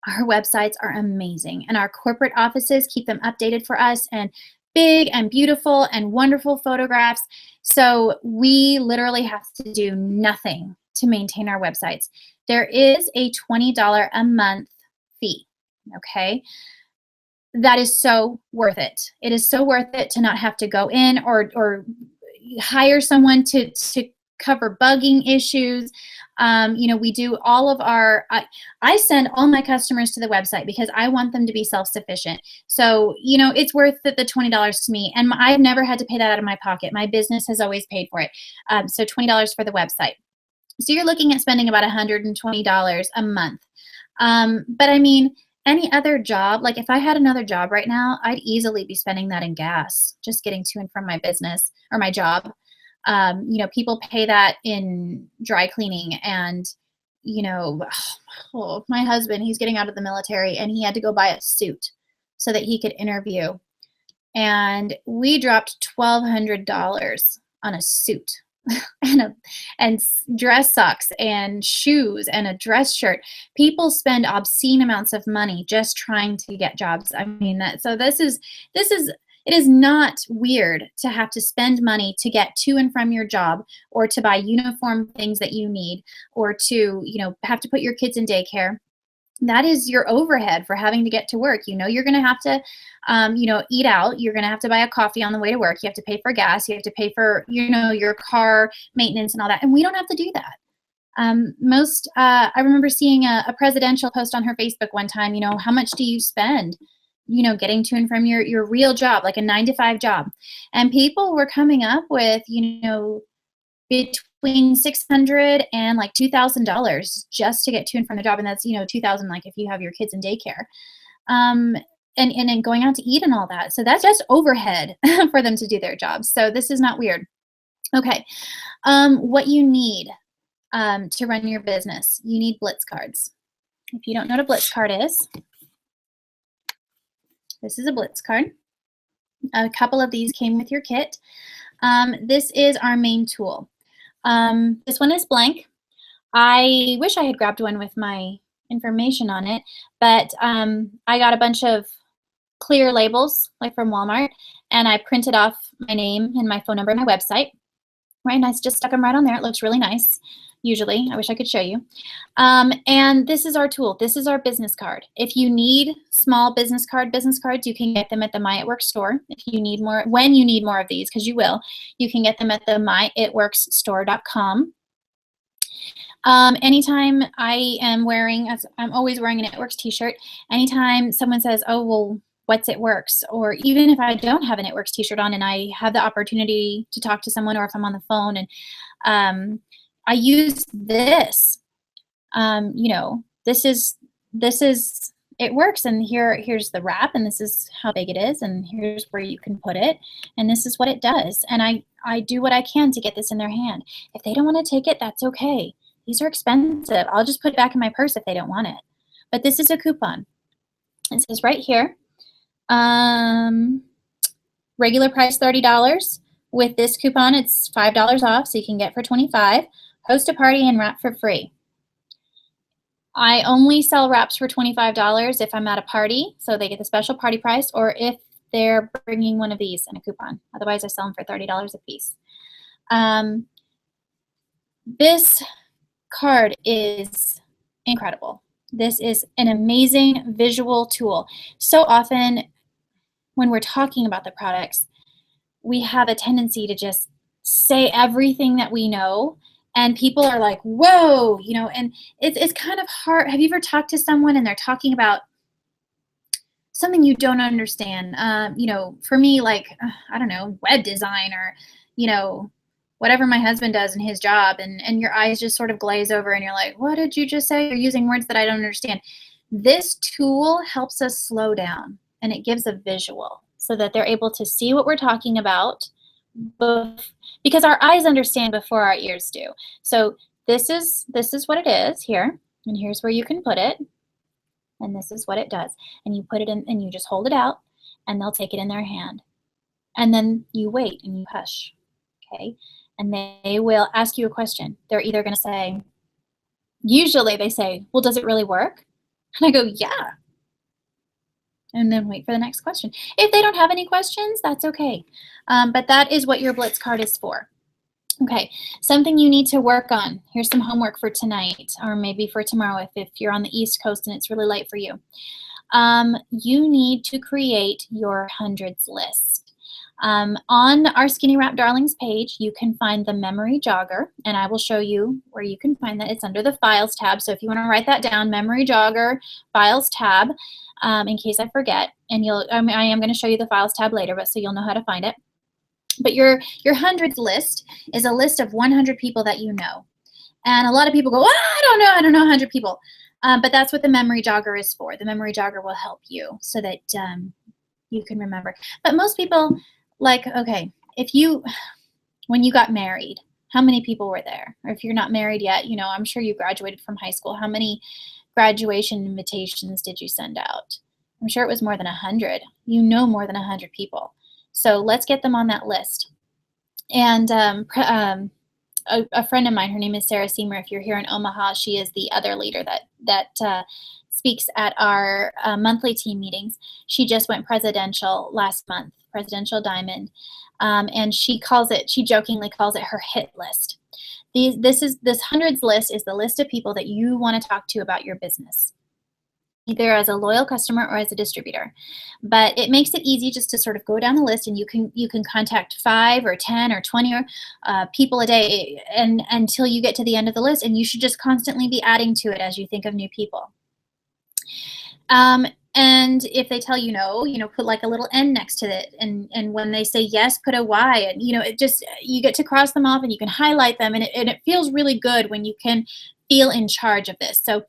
Our websites are amazing, and our corporate offices keep them updated for us, and big and beautiful and wonderful photographs. So we literally have to do nothing to maintain our websites. There is a $20 a month fee, okay? That is so worth it. It is so worth it to not have to go in or hire someone to cover bugging issues. We do all of our, I send all my customers to the website because I want them to be self-sufficient. So, it's worth the $20 to me, and I've never had to pay that out of my pocket. My business has always paid for it. So $20 for the website. So you're looking at spending about $120 a month. But I mean, any other job, like if I had another job right now, I'd easily be spending that in gas, just getting to and from my business or my job. People pay that in dry cleaning, and, my husband, he's getting out of the military, and he had to go buy a suit so that he could interview. And we dropped $1,200 on a suit and dress socks and shoes and a dress shirt. People spend obscene amounts of money just trying to get jobs. I mean, it is not weird to have to spend money to get to and from your job, or to buy uniform things that you need, or to, have to put your kids in daycare. That is your overhead for having to get to work. You're going to have to, eat out. You're going to have to buy a coffee on the way to work. You have to pay for gas. You have to pay for, your car maintenance and all that. And we don't have to do that. I remember seeing a presidential post on her Facebook one time, how much do you spend, getting to and from your real job, like a 9 to 5 job. And people were coming up with, between 600 and like $2,000 just to get to and from the job. And that's, 2,000, like if you have your kids in daycare. Um, and then going out to eat and all that. So that's just overhead for them to do their jobs. So this is not weird. Okay. What you need to run your business, you need Blitz cards. If you don't know what a Blitz card is, this is a Blitz card. A couple of these came with your kit. This is our main tool. This one is blank. I wish I had grabbed one with my information on it, but I got a bunch of clear labels, like from Walmart, and I printed off my name and my phone number and my website. Right, and I just stuck them right on there. It looks really nice, usually. I wish I could show you. And this is our tool. This is our business card. If you need small business cards, you can get them at the My It Works store. If you need more, when you need more of these, because you will, you can get them at the myitworksstore.com. Anytime I am wearing, I'm always wearing an It Works t-shirt, anytime someone says, oh, well, what's It Works? Or even if I don't have an It Works t-shirt on and I have the opportunity to talk to someone, or if I'm on the phone and I use this, this is It Works, and here's the wrap, and this is how big it is, and here's where you can put it, and this is what it does. And I do what I can to get this in their hand. If they don't want to take it, that's okay. These are expensive. I'll just put it back in my purse if they don't want it. But this is a coupon. It says right here, regular price $30. With this coupon, it's $5 off, so you can get for $25. Host a party and wrap for free. I only sell wraps for $25 if I'm at a party, so they get the special party price, or if they're bringing one of these in a coupon. Otherwise, I sell them for $30 a piece. This card is incredible. This is an amazing visual tool. So often when we're talking about the products, we have a tendency to just say everything that we know, and people are like, whoa, and it's kind of hard. Have you ever talked to someone and they're talking about something you don't understand? For me, like, I don't know, web design, or, whatever my husband does in his job, and your eyes just sort of glaze over and you're like, what did you just say? You're using words that I don't understand. This tool helps us slow down, and it gives a visual so that they're able to see what we're talking about, because our eyes understand before our ears do. So this is what it is here, and here's where you can put it, and this is what it does. And you put it in, and you just hold it out, and they'll take it in their hand. And then you wait and you hush, okay? And they will ask you a question. They're either going to say, usually they say, well, does it really work? And I go, yeah. And then wait for the next question. If they don't have any questions, that's okay. But that is what your Blitz card is for. Okay, something you need to work on. Here's some homework for tonight, or maybe for tomorrow if you're on the East Coast and it's really late for you. You need to create your hundreds list. On our Skinny Wrap Darlings page, you can find the memory jogger, and I will show you where you can find that. It's under the Files tab, so if you want to write that down, memory jogger, Files tab, in case I forget. And I am going to show you the Files tab later, but so you'll know how to find it. But your hundreds list is a list of 100 people that you know. And a lot of people go, I don't know 100 people. But that's what the memory jogger is for. The memory jogger will help you so that you can remember. But most people, like, okay, when you got married, how many people were there? Or if you're not married yet, I'm sure you graduated from high school. How many graduation invitations did you send out? I'm sure it was more than 100. You know more than 100 people. So let's get them on that list. And a friend of mine, her name is Sarah Seymour. If you're here in Omaha, she is the other leader that speaks at our monthly team meetings. She just went presidential last month, Presidential Diamond, and she jokingly calls it her hit list. This hundreds list is the list of people that you want to talk to about your business. either as a loyal customer or as a distributor. But it makes it easy just to sort of go down the list, and you can contact 5 or 10 or 20 people a day, and until you get to the end of the list, and you should just constantly be adding to it as you think of new people. Um, and if they tell you no, put like a little N next to it. And when they say yes, put a Y. And, it just, you get to cross them off and you can highlight them. And it feels really good when you can feel in charge of this. So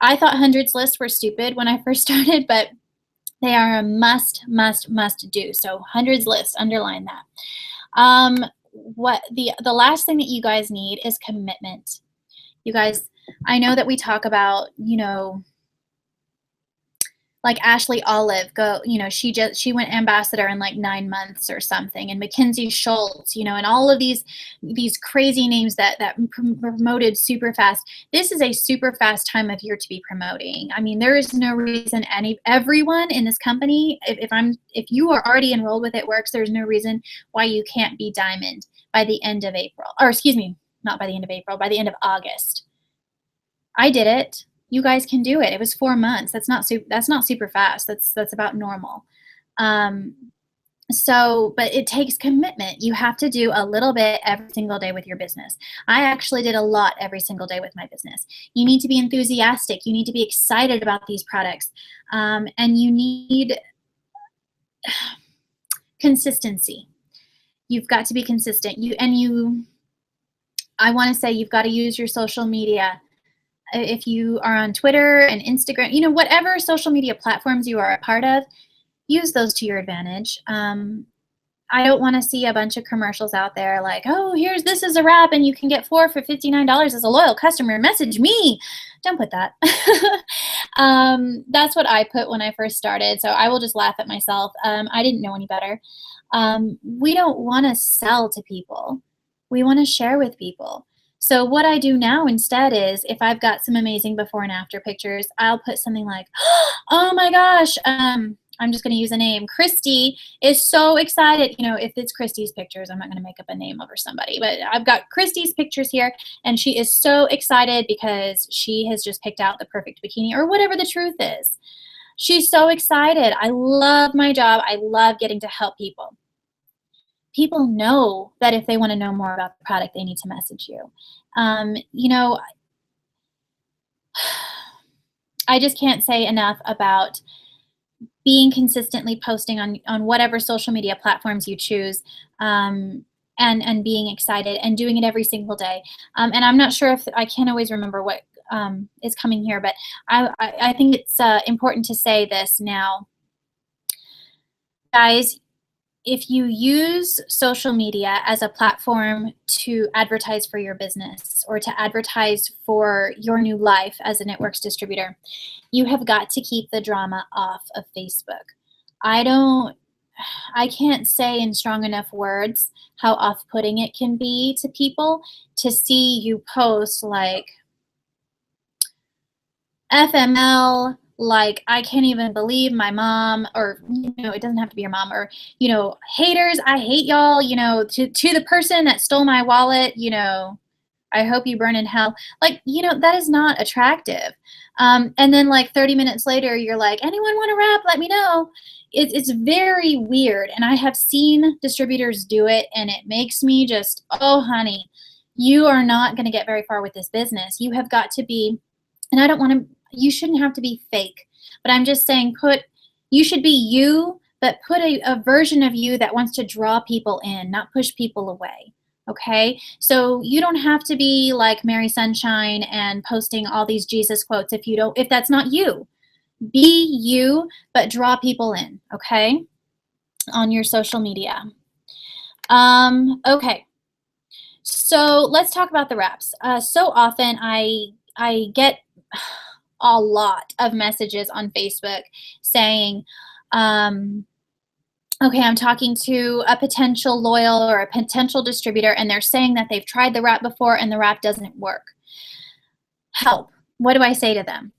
I thought hundreds lists were stupid when I first started, but they are a must, must, must do. So hundreds lists, underline that. What the last thing that you guys need is commitment. You guys, I know that we talk about, like Ashley Olive, she went ambassador in like 9 months or something, and Mackenzie Schultz, and all of these crazy names that promoted super fast. This is a super fast time of year to be promoting. I mean, there is no reason everyone in this company, if you are already enrolled with It Works, there's no reason why you can't be diamond by the end of April, or excuse me, not by the end of April, by the end of August. I did it. You guys can do it. It was 4 months. That's not super fast. That's about normal. But it takes commitment. You have to do a little bit every single day with your business. I actually did a lot every single day with my business. You need to be enthusiastic. You need to be excited about these products. And you need consistency. You've got to be consistent. I want to say you've got to use your social media. If you are on Twitter and Instagram, whatever social media platforms you are a part of, use those to your advantage. I don't want to see a bunch of commercials out there like, oh, this is a wrap and you can get 4 for $59 as a loyal customer. Message me. Don't put that. That's what I put when I first started. So I will just laugh at myself. I didn't know any better. We don't want to sell to people. We want to share with people. So what I do now instead is, if I've got some amazing before and after pictures, I'll put something like, oh my gosh, I'm just going to use a name. Christy is so excited. If it's Christy's pictures, I'm not going to make up a name over somebody, but I've got Christy's pictures here, and she is so excited because she has just picked out the perfect bikini, or whatever the truth is. She's so excited. I love my job. I love getting to help people. People know that if they want to know more about the product, they need to message you. I just can't say enough about being consistently posting on whatever social media platforms you choose, and being excited and doing it every single day. And I'm not sure if I can't always remember what is coming here, but I think it's important to say this now. Guys, if you use social media as a platform to advertise for your business or to advertise for your new life as an It Works distributor, you have got to keep the drama off of Facebook. I can't say in strong enough words how off-putting it can be to people to see you post like FML, like, I can't even believe my mom, or, it doesn't have to be your mom, or, haters, I hate y'all, to the person that stole my wallet, I hope you burn in hell. Like, that is not attractive. And then like 30 minutes later, you're like, anyone want to wrap? Let me know. It's very weird. And I have seen distributors do it, and it makes me just, oh, honey, you are not going to get very far with this business. You have got to be, and you shouldn't have to be fake, but I'm just saying you should be you, but put a version of you that wants to draw people in, not push people away. Okay, so you don't have to be like Mary Sunshine and posting all these Jesus quotes if that's not you. Be you, but draw people in, okay, on your social media. Okay, so let's talk about the wraps. So often I get a lot of messages on Facebook saying, okay, I'm talking to a potential loyal or a potential distributor, and they're saying that they've tried the wrap before and the wrap doesn't work. Help. What do I say to them?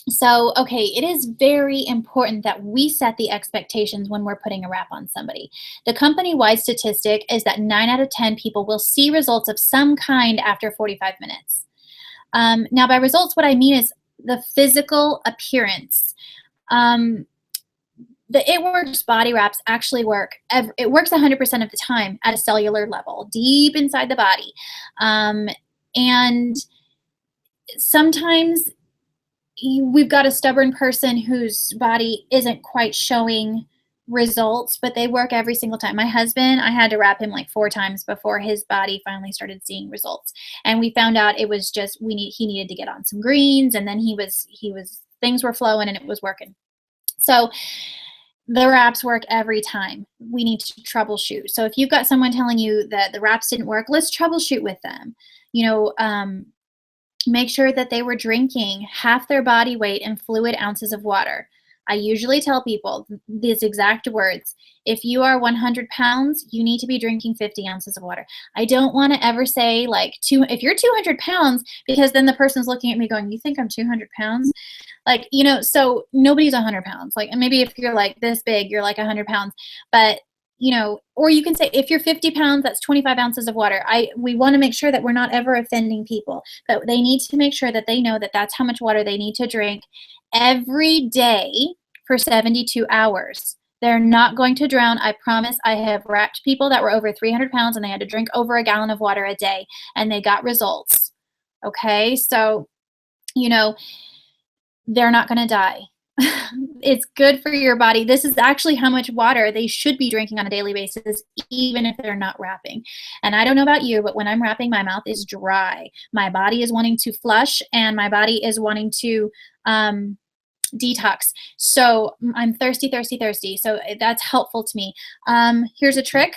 So, okay, it is very important that we set the expectations when we're putting a wrap on somebody. The company-wide statistic is that 9 out of 10 people will see results of some kind after 45 minutes. Now, by results, what I mean is the physical appearance. The It Works body wraps actually work. It works 100% of the time at a cellular level, deep inside the body. And sometimes we've got a stubborn person whose body isn't quite showing results, but they work every single time. My husband, I had to wrap him like 4 times before his body finally started seeing results. And we found out it was just he needed to get on some greens, and then he was things were flowing and it was working. So the wraps work every time. We need to troubleshoot. So if you've got someone telling you that the wraps didn't work, let's troubleshoot with them. Make sure that they were drinking half their body weight in fluid ounces of water. I usually tell people these exact words. If you are 100 pounds, you need to be drinking 50 ounces of water. I don't want to ever say if you're 200 pounds, because then the person's looking at me going, you think I'm 200 pounds? So nobody's 100 pounds. Maybe if you're like this big, you're like 100 pounds. But or you can say if you're 50 pounds, that's 25 ounces of water. We want to make sure that we're not ever offending people, but they need to make sure that they know that that's how much water they need to drink every day for 72 hours. They're not going to drown. I promise. I have wrapped people that were over 300 pounds and they had to drink over a gallon of water a day and they got results. Okay. So, they're not going to die. It's good for your body. This is actually how much water they should be drinking on a daily basis, even if they're not wrapping. And I don't know about you, but when I'm wrapping, my mouth is dry. My body is wanting to flush and my body is wanting to detox. So I'm thirsty. So that's helpful to me. Here's a trick.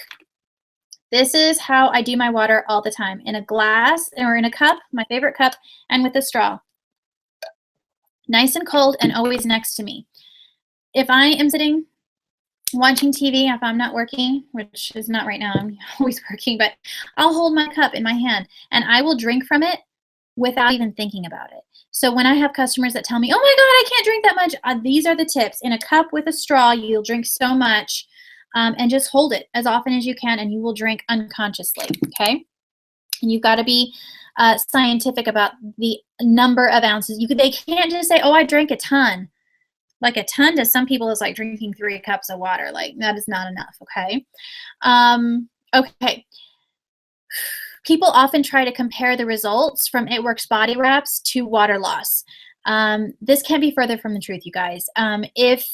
This is how I do my water all the time, in a glass or in a cup, my favorite cup, and with a straw. Nice and cold and always next to me. If I am sitting watching TV, if I'm not working, which is not right now, I'm always working, but I'll hold my cup in my hand and I will drink from it without even thinking about it. So when I have customers that tell me, oh my God, I can't drink that much, these are the tips. In a cup with a straw, you'll drink so much, and just hold it as often as you can and you will drink unconsciously, okay? And you've got to be scientific about the number of ounces. They can't just say, oh, I drank a ton. Like a ton to some people is like drinking 3 cups of water. Like that is not enough, okay? Okay. People often try to compare the results from It Works body wraps to water loss. This can't be further from the truth, you guys. If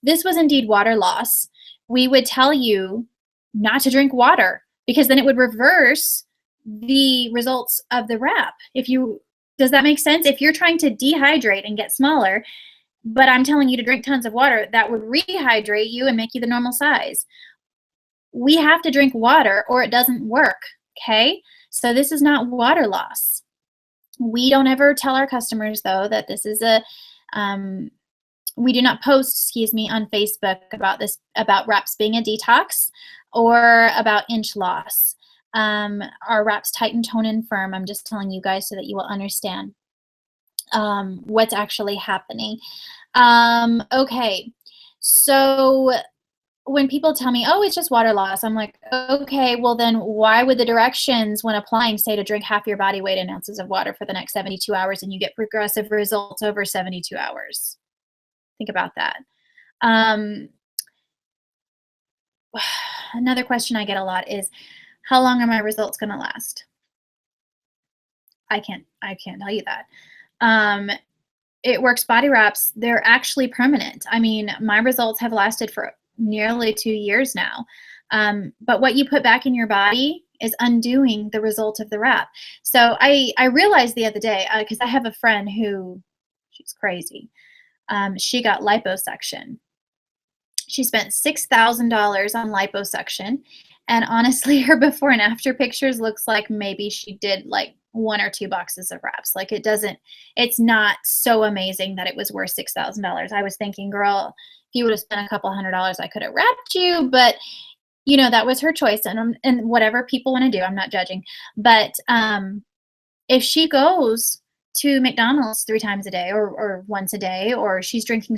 this was indeed water loss, we would tell you not to drink water because then it would reverse the results of the wrap. Does that make sense? If you're trying to dehydrate and get smaller, but I'm telling you to drink tons of water, that would rehydrate you and make you the normal size. We have to drink water or it doesn't work, okay? So this is not water loss. We don't ever tell our customers, though, that this is we do not post, on Facebook about wraps being a detox or about inch loss. Our wraps tighten, tone, and firm. I'm just telling you guys so that you will understand what's actually happening. Okay, so when people tell me, oh, it's just water loss, I'm like, okay, well then why would the directions when applying say to drink half your body weight in ounces of water for the next 72 hours and you get progressive results over 72 hours? Think about that. Another question I get a lot is, how long are my results going to last? I can't tell you that. It Works body wraps, they're actually permanent. I mean, my results have lasted for nearly 2 years now. But what you put back in your body is undoing the result of the wrap. So I realized the other day, because I have a friend who, she's crazy. She got liposuction. She spent $6,000 on liposuction. And honestly, her before and after pictures looks like maybe she did like 1 or 2 boxes of wraps. Like it's not so amazing that it was worth $6,000. I was thinking, girl, if you would have spent a couple $100, I could have wrapped you. But, that was her choice. And whatever people want to do, I'm not judging. But if she goes to McDonald's 3 times a day or once a day, or she's drinking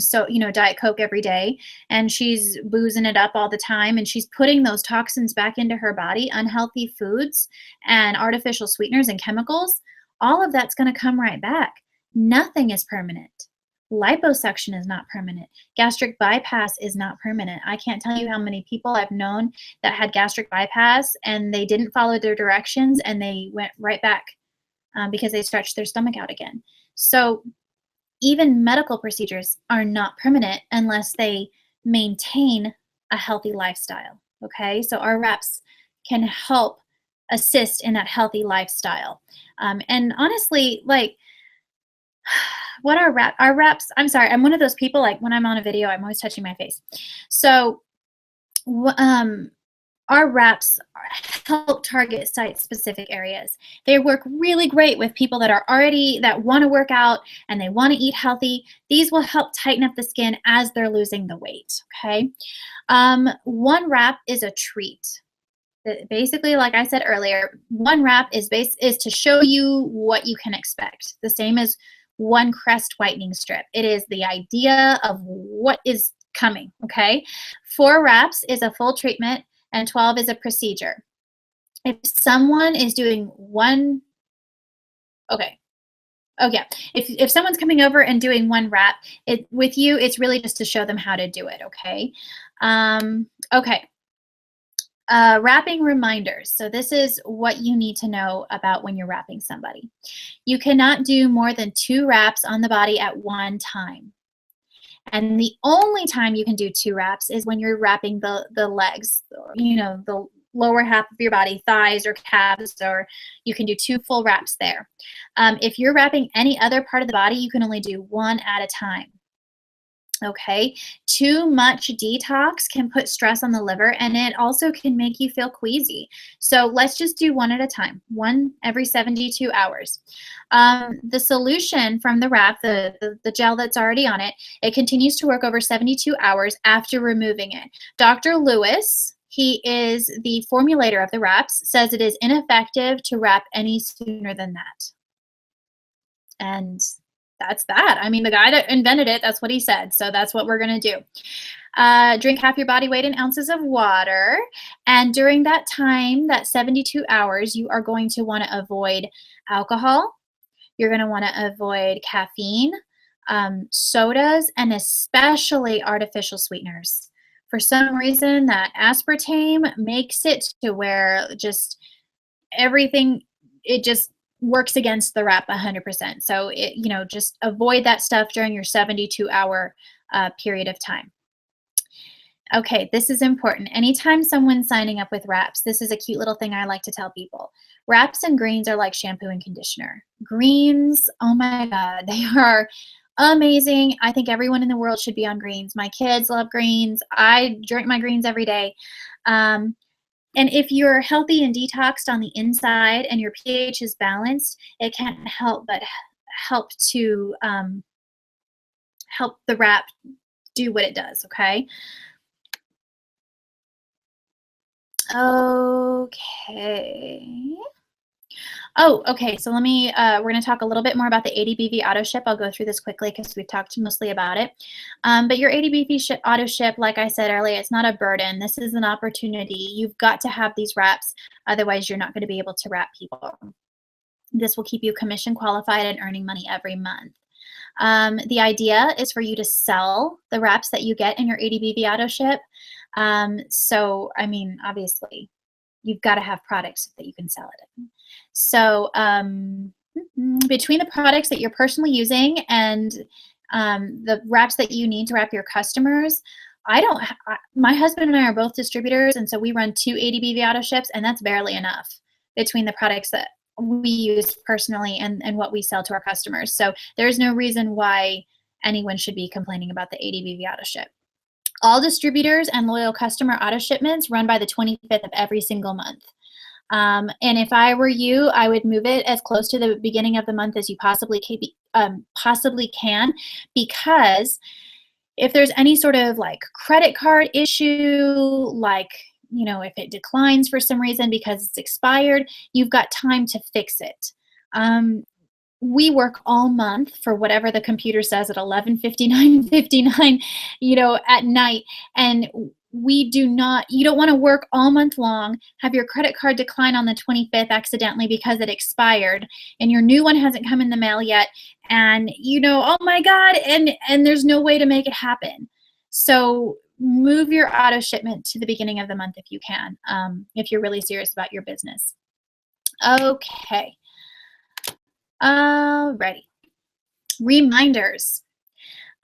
Diet Coke every day and she's boozing it up all the time and she's putting those toxins back into her body, unhealthy foods and artificial sweeteners and chemicals, all of that's going to come right back. Nothing is permanent. Liposuction is not permanent. Gastric bypass is not permanent. I can't tell you how many people I've known that had gastric bypass and they didn't follow their directions and they went right back because they stretched their stomach out again. So even medical procedures are not permanent unless they maintain a healthy lifestyle. Okay, so our reps can help assist in that healthy lifestyle. And honestly, like, what our reps, I'm sorry, I'm one of those people, like when I'm on a video, I'm always touching my face. So our reps help target site-specific areas. They work really great with people that want to work out and they want to eat healthy. These will help tighten up the skin as they're losing the weight, okay? One rep is a treat. Basically, like I said earlier, one rep is to show you what you can expect. The same as one crest whitening strip. It is the idea of what is coming, okay? 4 reps is a full treatment and 12 is a procedure. If someone is doing one, okay. Oh yeah, if someone's coming over and doing one rep, with you, it's really just to show them how to do it, okay? Okay. Wrapping reminders. So this is what you need to know about when you're wrapping somebody. You cannot do more than 2 wraps on the body at one time. And the only time you can do 2 wraps is when you're wrapping the legs, the lower half of your body, thighs or calves, or you can do 2 full wraps there. If you're wrapping any other part of the body, you can only do 1 at a time. Okay, too much detox can put stress on the liver and it also can make you feel queasy. So let's just do 1 at a time, 1 every 72 hours. The solution from the wrap, the gel that's already on it, it continues to work over 72 hours after removing it. Dr. Lewis, he is the formulator of the wraps, says it is ineffective to wrap any sooner than that. And that's that. I mean, the guy that invented it, that's what he said. So that's what we're going to do. Drink half your body weight in ounces of water. And during that time, that 72 hours, you are going to want to avoid alcohol. You're going to want to avoid caffeine, sodas, and especially artificial sweeteners. For some reason, that aspartame makes it to where just everything, it just works against the wrap 100%. So just avoid that stuff during your 72-hour period of time. Okay, this is important. Anytime someone's signing up with wraps, this is a cute little thing I like to tell people. Wraps and greens are like shampoo and conditioner. Greens, oh my God, they are amazing. I think everyone in the world should be on greens. My kids love greens. I drink my greens every day. And if you're healthy and detoxed on the inside and your pH is balanced, it can't help but help to help the wrap do what it does, okay? Okay. Oh, okay. So let me, we're going to talk a little bit more about the ADBV auto ship. I'll go through this quickly because we've talked mostly about it. But your ADBV auto ship, like I said earlier, it's not a burden. This is an opportunity. You've got to have these wraps. Otherwise, you're not going to be able to wrap people. This will keep you commission qualified and earning money every month. The idea is for you to sell the wraps that you get in your ADBV auto ship. So, I mean, obviously, you've got to have products that you can sell it in. So between the products that you're personally using and the wraps that you need to wrap your customers, my husband and I are both distributors, and so we run 2 ADBV auto ships, and that's barely enough between the products that we use personally and what we sell to our customers. So there's no reason why anyone should be complaining about the ADBV auto ship. All distributors and loyal customer auto shipments run by the 25th of every single month. And if I were you, I would move it as close to the beginning of the month as you possibly can, because if there's any sort of like credit card issue, like, if it declines for some reason because it's expired, you've got time to fix it. We work all month for whatever the computer says at 11:59 at night, and you don't want to work all month long, have your credit card decline on the 25th accidentally because it expired and your new one hasn't come in the mail yet, and oh my God, and there's no way to make it happen. So move your auto shipment to the beginning of the month if you can, if you're really serious about your business. Okay. Alrighty. Reminders.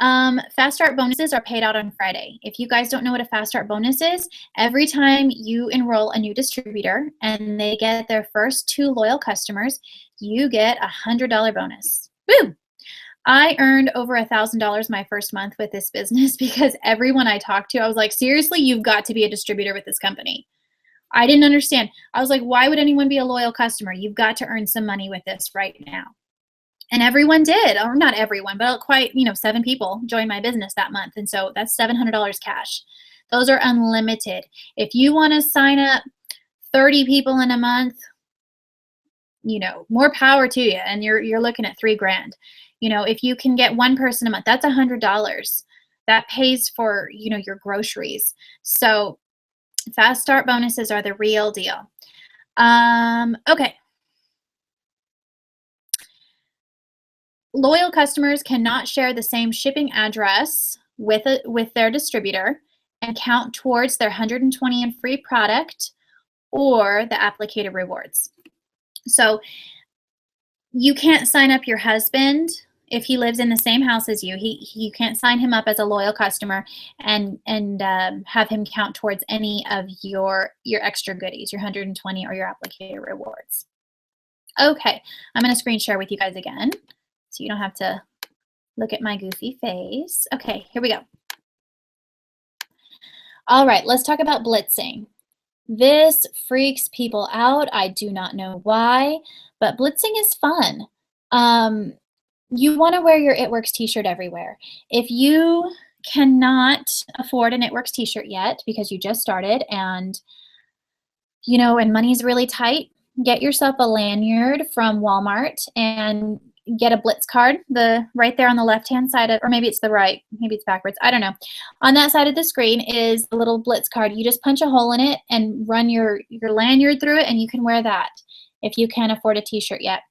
Fast start bonuses are paid out on Friday. If you guys don't know what a fast start bonus is, every time you enroll a new distributor and they get their first 2 loyal customers, you get a $100 bonus. Woo! I earned over $1,000 my first month with this business because everyone I talked to, I was like, seriously, you've got to be a distributor with this company. I didn't understand. I was like, why would anyone be a loyal customer? You've got to earn some money with this right now. And everyone did, or not everyone, but quite, 7 people joined my business that month. And so that's $700 cash. Those are unlimited. If you want to sign up 30 people in a month, more power to you. And you're looking at $3,000. If you can get 1 person a month, that's $100. That pays for, your groceries. So fast start bonuses are the real deal. Okay. Loyal customers cannot share the same shipping address with their distributor and count towards their 120 in free product or the applicator rewards. So you can't sign up your husband if he lives in the same house as you. You can't sign him up as a loyal customer and have him count towards any of your extra goodies, your 120 or your applicator rewards. Okay, I'm going to screen share with you guys again, so you don't have to look at my goofy face. Okay, here we go. All right, let's talk about blitzing. This freaks people out. I do not know why, but blitzing is fun. You want to wear your It Works t-shirt everywhere. If you cannot afford an It Works t-shirt yet because you just started and money's really tight, get yourself a lanyard from Walmart and get a Blitz card, right there on the left-hand side of, or maybe it's the right, maybe it's backwards, I don't know. On that side of the screen is the little Blitz card. You just punch a hole in it and run your lanyard through it, and you can wear that if you can't afford a t-shirt yet.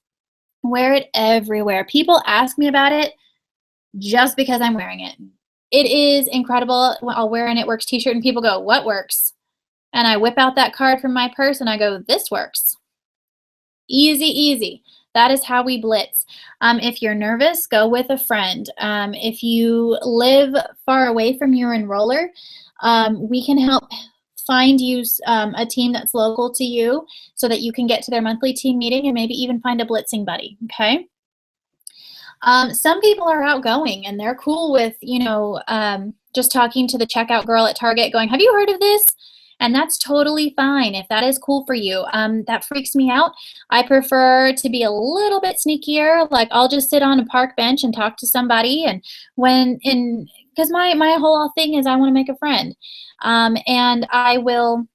Wear it everywhere. People ask me about it just because I'm wearing it. It is incredible. I'll wear an It Works t-shirt and people go, what works? And I whip out that card from my purse and I go, this works. Easy, easy. That is how we blitz. If you're nervous, go with a friend. If you live far away from your enroller, we can help find you a team that's local to you so that you can get to their monthly team meeting and maybe even find a blitzing buddy, okay? Some people are outgoing and they're cool with, just talking to the checkout girl at Target going, have you heard of this? And that's totally fine if that is cool for you. That freaks me out. I prefer to be a little bit sneakier. Like I'll just sit on a park bench and talk to somebody, and because my whole thing is I want to make a friend, and I will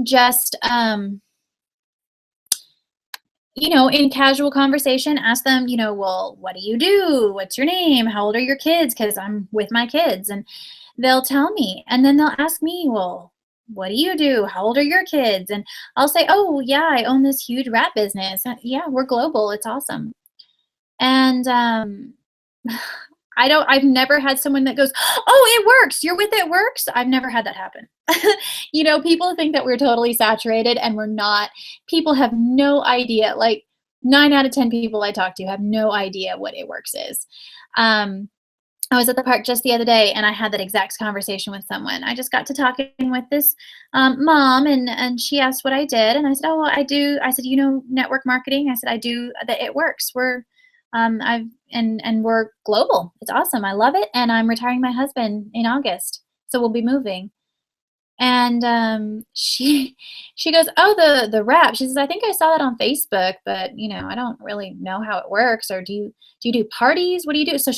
just in casual conversation, ask them, well, what do you do? What's your name? How old are your kids? Because I'm with my kids, and they'll tell me, and then they'll ask me, well, what do you do? How old are your kids? And I'll say, oh yeah, I own this huge wrap business. Yeah, we're global. It's awesome. And I've never had someone that goes, oh, it works. You're with It Works. I've never had that happen. People think that we're totally saturated and we're not. People have no idea. Like 9 out of 10 people I talk to have no idea what It Works is. I was at the park just the other day and I had that exact conversation with someone. I just got to talking with this mom, and she asked what I did, and I said, oh, well, I do. I said, network marketing. I said, I do the It Works. We're we're global. It's awesome. I love it. And I'm retiring my husband in August, so we'll be moving. And she goes, oh, the wrap. She says, I think I saw that on Facebook, but I don't really know how it works. Or do you do parties? What do you do? So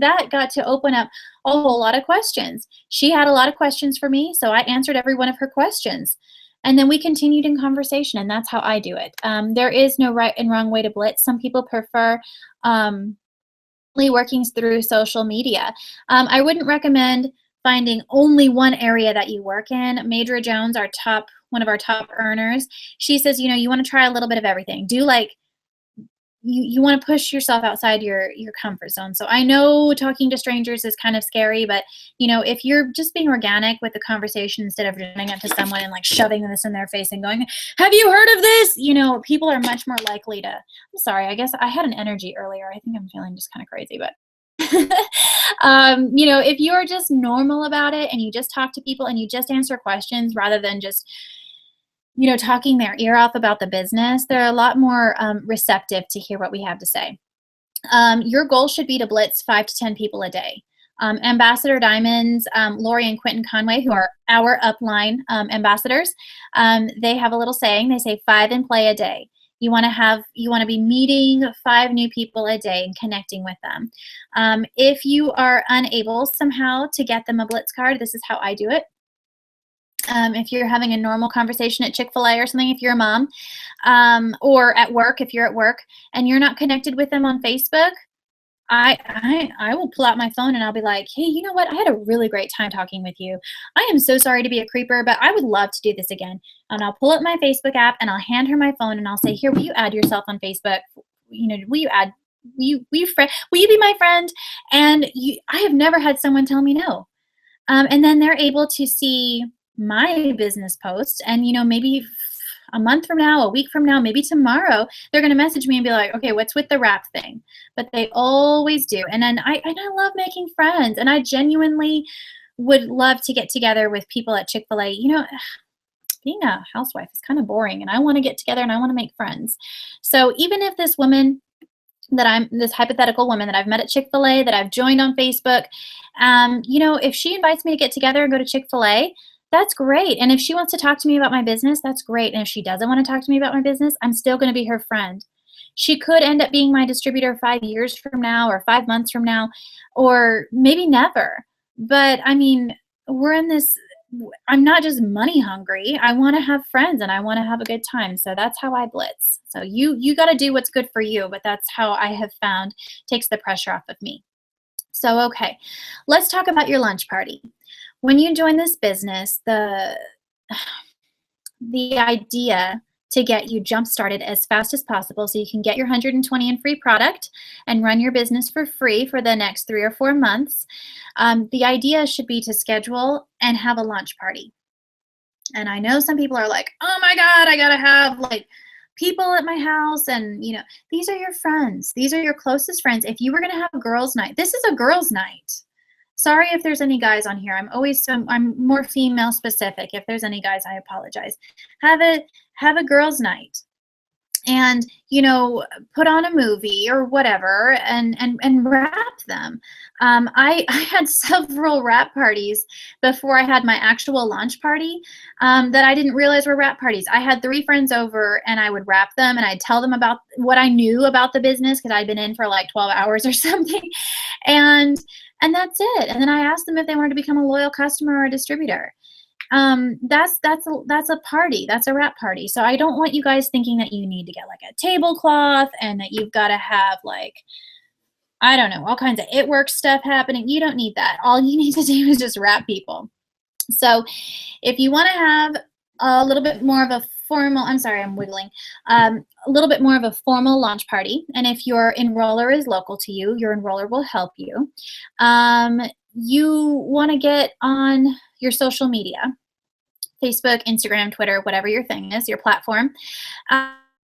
that got to open up a whole lot of questions. She had a lot of questions for me, so I answered every one of her questions. And then we continued in conversation, and that's how I do it. There is no right and wrong way to blitz. Some people prefer working through social media. I wouldn't recommend finding only one area that you work in. Madra Jones, one of our top earners, she says, you want to try a little bit of everything. Do like you want to push yourself outside your comfort zone. So I know talking to strangers is kind of scary, but if you're just being organic with the conversation instead of running up to someone and like shoving this in their face and going, "Have you heard of this?" People are much more likely to. I'm sorry, I guess I had an energy earlier. I think I'm feeling just kind of crazy, but if you're just normal about it and you just talk to people and you just answer questions rather than just talking their ear off about the business, they're a lot more receptive to hear what we have to say. Your goal should be to blitz 5 to 10 people a day. Ambassador Diamonds, Lori and Quentin Conway, who are our upline ambassadors, they have a little saying. They say 5 in play a day. You want to be meeting 5 new people a day and connecting with them. If you are unable somehow to get them a blitz card, this is how I do it. If you're having a normal conversation at Chick-fil-A or something, if you're a mom, or at work, if you're at work and you're not connected with them on Facebook, I will pull out my phone and I'll be like, "Hey, you know what? I had a really great time talking with you. I am so sorry to be a creeper, but I would love to do this again." And I'll pull up my Facebook app and I'll hand her my phone and I'll say, "Here, will you add yourself on Facebook? Will you be my friend?" And I have never had someone tell me no. And then they're able to see my business post, and maybe a month from now, a week from now, maybe tomorrow, they're going to message me and be like, "Okay, what's with the wrap thing?" But they always do. And then I love making friends, and I genuinely would love to get together with people at Chick-fil-A. Being a housewife is kind of boring, and I want to get together and I want to make friends. So even if this hypothetical woman that I've met at Chick-fil-A, that I've joined on Facebook, if she invites me to get together and go to Chick-fil-A, that's great. And if she wants to talk to me about my business, that's great. And if she doesn't want to talk to me about my business, I'm still going to be her friend. She could end up being my distributor 5 years from now or 5 months from now, or maybe never. But I mean, I'm not just money hungry. I want to have friends and I want to have a good time. So that's how I blitz. So you got to do what's good for you, but that's how I have found takes the pressure off of me. So, okay, let's talk about your lunch party. When you join this business, the idea to get you jump started as fast as possible so you can get your 120 in free product and run your business for free for the next 3 or 4 months, the idea should be to schedule and have a lunch party. And I know some people are like, "Oh my God, I gotta have like people at my house," and these are your friends. These are your closest friends. If you were gonna have a girls' night, this is a girls' night. Sorry if there's any guys on here. I'm more female specific. If there's any guys, I apologize. Have a girls' night, and put on a movie or whatever, and wrap them. I had several wrap parties before I had my actual launch party that I didn't realize were wrap parties. I had 3 friends over, and I would wrap them, and I'd tell them about what I knew about the business because I'd been in for like 12 hours or something, and that's it. And then I asked them if they wanted to become a loyal customer or a distributor. That's a party. That's a wrap party. So I don't want you guys thinking that you need to get like a tablecloth and that you've got to have like, I don't know, all kinds of It Works stuff happening. You don't need that. All you need to do is just wrap people. So if you want to have a little bit more of a formal, I'm sorry, I'm wiggling, a little bit more of a formal launch party, and if your enroller is local to you, your enroller will help you. You want to get on your social media, Facebook, Instagram, Twitter, whatever your thing is, your platform.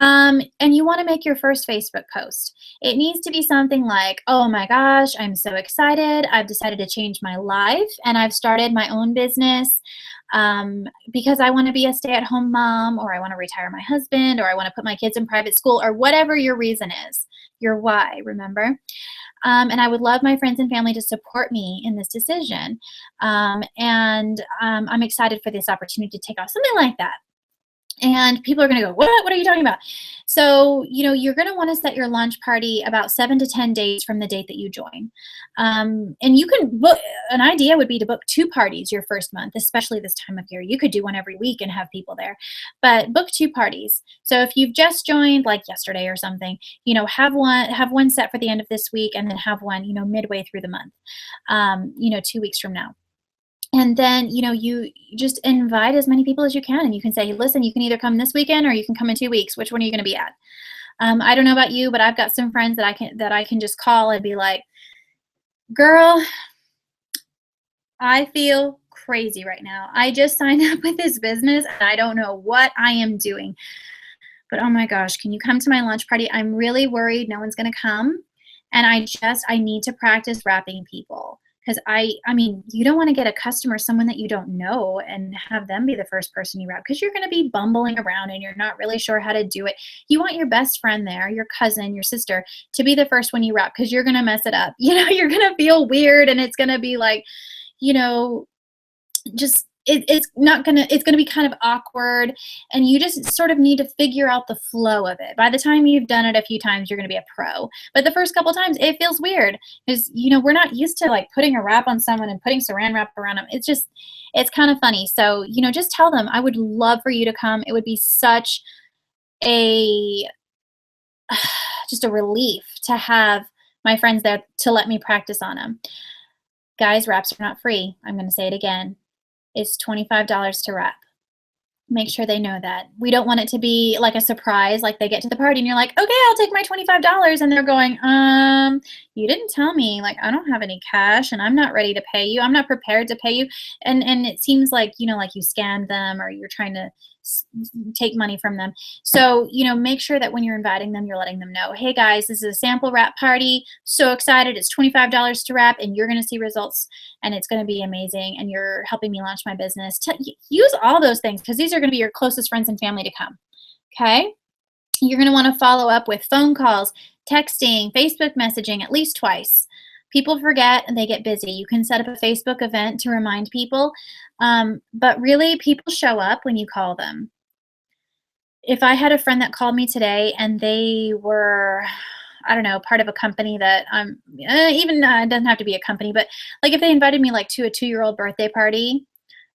And you want to make your first Facebook post. It needs to be something like, "Oh my gosh, I'm so excited. I've decided to change my life and I've started my own business because I want to be a stay-at-home mom, or I want to retire my husband, or I want to put my kids in private school," or whatever your reason is, your why, remember? And I would love my friends and family to support me in this decision. And I'm excited for this opportunity to take off, something like that. And people are going to go, what are you talking about? So, you're going to want to set your launch party about 7 to 10 days from the date that you join. And you can book, an idea would be to book 2 parties your first month, especially this time of year. You could do one every week and have people there, but book 2 parties. So if you've just joined like yesterday or something, have one set for the end of this week, and then have one, midway through the month, 2 weeks from now. And then, you just invite as many people as you can, and you can say, listen, you can either come this weekend or you can come in 2 weeks. Which one are you going to be at? I don't know about you, but I've got some friends that I can just call and be like, girl, I feel crazy right now. I just signed up with this business and I don't know what I am doing. But oh my gosh, can you come to my lunch party? I'm really worried no one's going to come. And I need to practice wrapping people. Because I mean, you don't want to get a customer, someone that you don't know, and have them be the first person you wrap, because you're going to be bumbling around and you're not really sure how to do it. You want your best friend there, your cousin, your sister, to be the first one you wrap, because you're going to mess it up. You're going to feel weird, and it's going to be like, you know, just it's gonna be kind of awkward, and you just sort of need to figure out the flow of it. By the time you've done it a few times, you're gonna be a pro. But the first couple times, it feels weird because we're not used to like putting a wrap on someone and putting saran wrap around them. It's kind of funny. So just tell them, I would love for you to come. It would be such a just a relief to have my friends there to let me practice on them. Guys, wraps are not free. I'm going to say it again. It's $25 to wrap. Make sure they know that. We don't want it to be like a surprise, like they get to the party and you're like, okay, I'll take my $25. And they're going, you didn't tell me, like, I don't have any cash and I'm not ready to pay you. I'm not prepared to pay you. And it seems like, like you scammed them or you're trying to take money from them. So, make sure that when you're inviting them, you're letting them know, hey guys, this is a sample wrap party. So excited. It's $25 to wrap and you're going to see results and it's going to be amazing. And you're helping me launch my business. Use all those things because these are going to be your closest friends and family to come. Okay. You're going to want to follow up with phone calls, texting, Facebook messaging at least twice. People forget and they get busy. You can set up a Facebook event to remind people, but really people show up when you call them. If I had a friend that called me today and they were, I don't know, part of a company that it doesn't have to be a company, but like if they invited me like to a 2-year-old birthday party,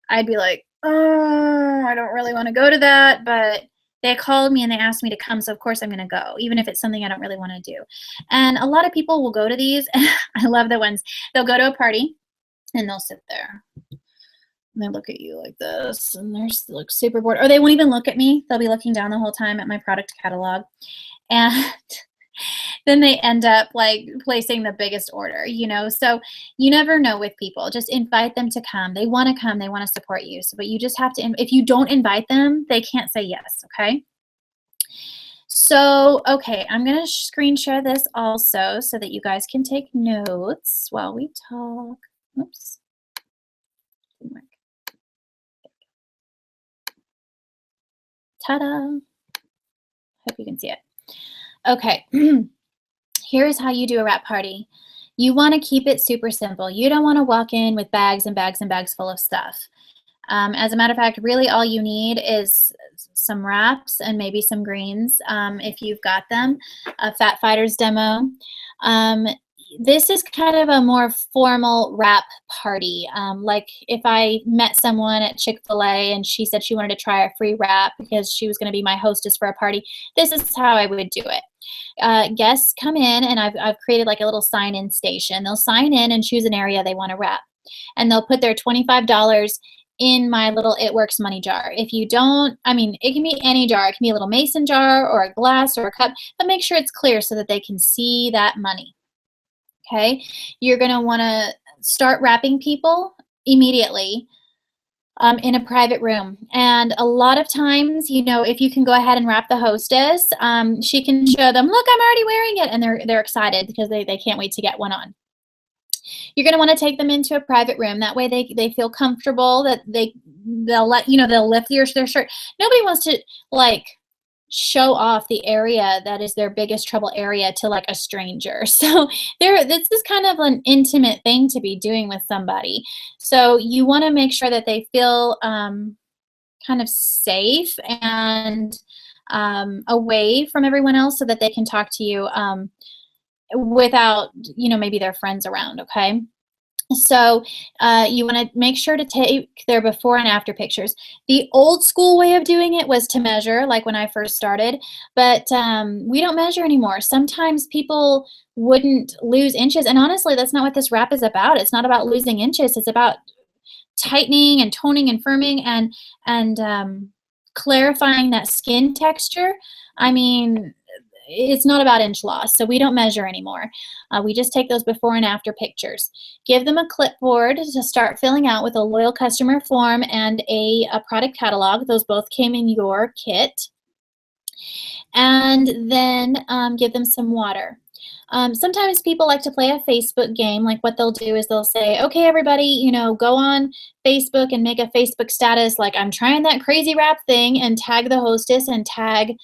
I'd be like, oh, I don't really want to go to that, but they called me and they asked me to come, so of course I'm going to go, even if it's something I don't really want to do. And a lot of people will go to these, and I love the ones, they'll go to a party, and they'll sit there, and they look at you like this, and they're like super bored, or they won't even look at me. They'll be looking down the whole time at my product catalog, and then they end up like placing the biggest order, So you never know with people. Just invite them to come. They want to come. They want to support you. So, but you just have to, if you don't invite them, they can't say yes, okay? So, okay, I'm going to screen share this also so that you guys can take notes while we talk. Oops. Didn't work. Ta-da. Hope you can see it. Okay. Here's how you do a wrap party. You want to keep it super simple. You don't want to walk in with bags and bags and bags full of stuff. As a matter of fact, really all you need is some wraps and maybe some greens if you've got them, a Fat Fighters demo. This is kind of a more formal wrap party. Like if I met someone at Chick-fil-A and she said she wanted to try a free wrap because she was going to be my hostess for a party, this is how I would do it. Guests come in and I've created like a little sign-in station. They'll sign in and choose an area they want to wrap. And they'll put their $25 in my little It Works money jar. If you don't, it can be any jar. It can be a little mason jar or a glass or a cup, but make sure it's clear so that they can see that money. Okay, you're going to want to start wrapping people immediately in a private room. And a lot of times, if you can go ahead and wrap the hostess, she can show them, look, I'm already wearing it. And they're excited because they can't wait to get one on. You're going to want to take them into a private room. That way they feel comfortable, that they'll lift their shirt. Nobody wants to show off the area that is their biggest trouble area to like a stranger. So this is kind of an intimate thing to be doing with somebody. So you want to make sure that they feel kind of safe and away from everyone else so that they can talk to you without, maybe their friends around, okay? So you want to make sure to take their before and after pictures. The old school way of doing it was to measure, like when I first started, but we don't measure anymore. Sometimes people wouldn't lose inches, and honestly, that's not what this wrap is about. It's not about losing inches. It's about tightening and toning and firming and clarifying that skin texture. I mean, it's not about inch loss, so we don't measure anymore. We just take those before and after pictures. Give them a clipboard to start filling out with a loyal customer form and a product catalog. Those both came in your kit. And then give them some water. Sometimes people like to play a Facebook game. Like what they'll do is they'll say, okay, everybody, you know, go on Facebook and make a Facebook status like I'm trying that crazy wrap thing, and tag the hostess and tag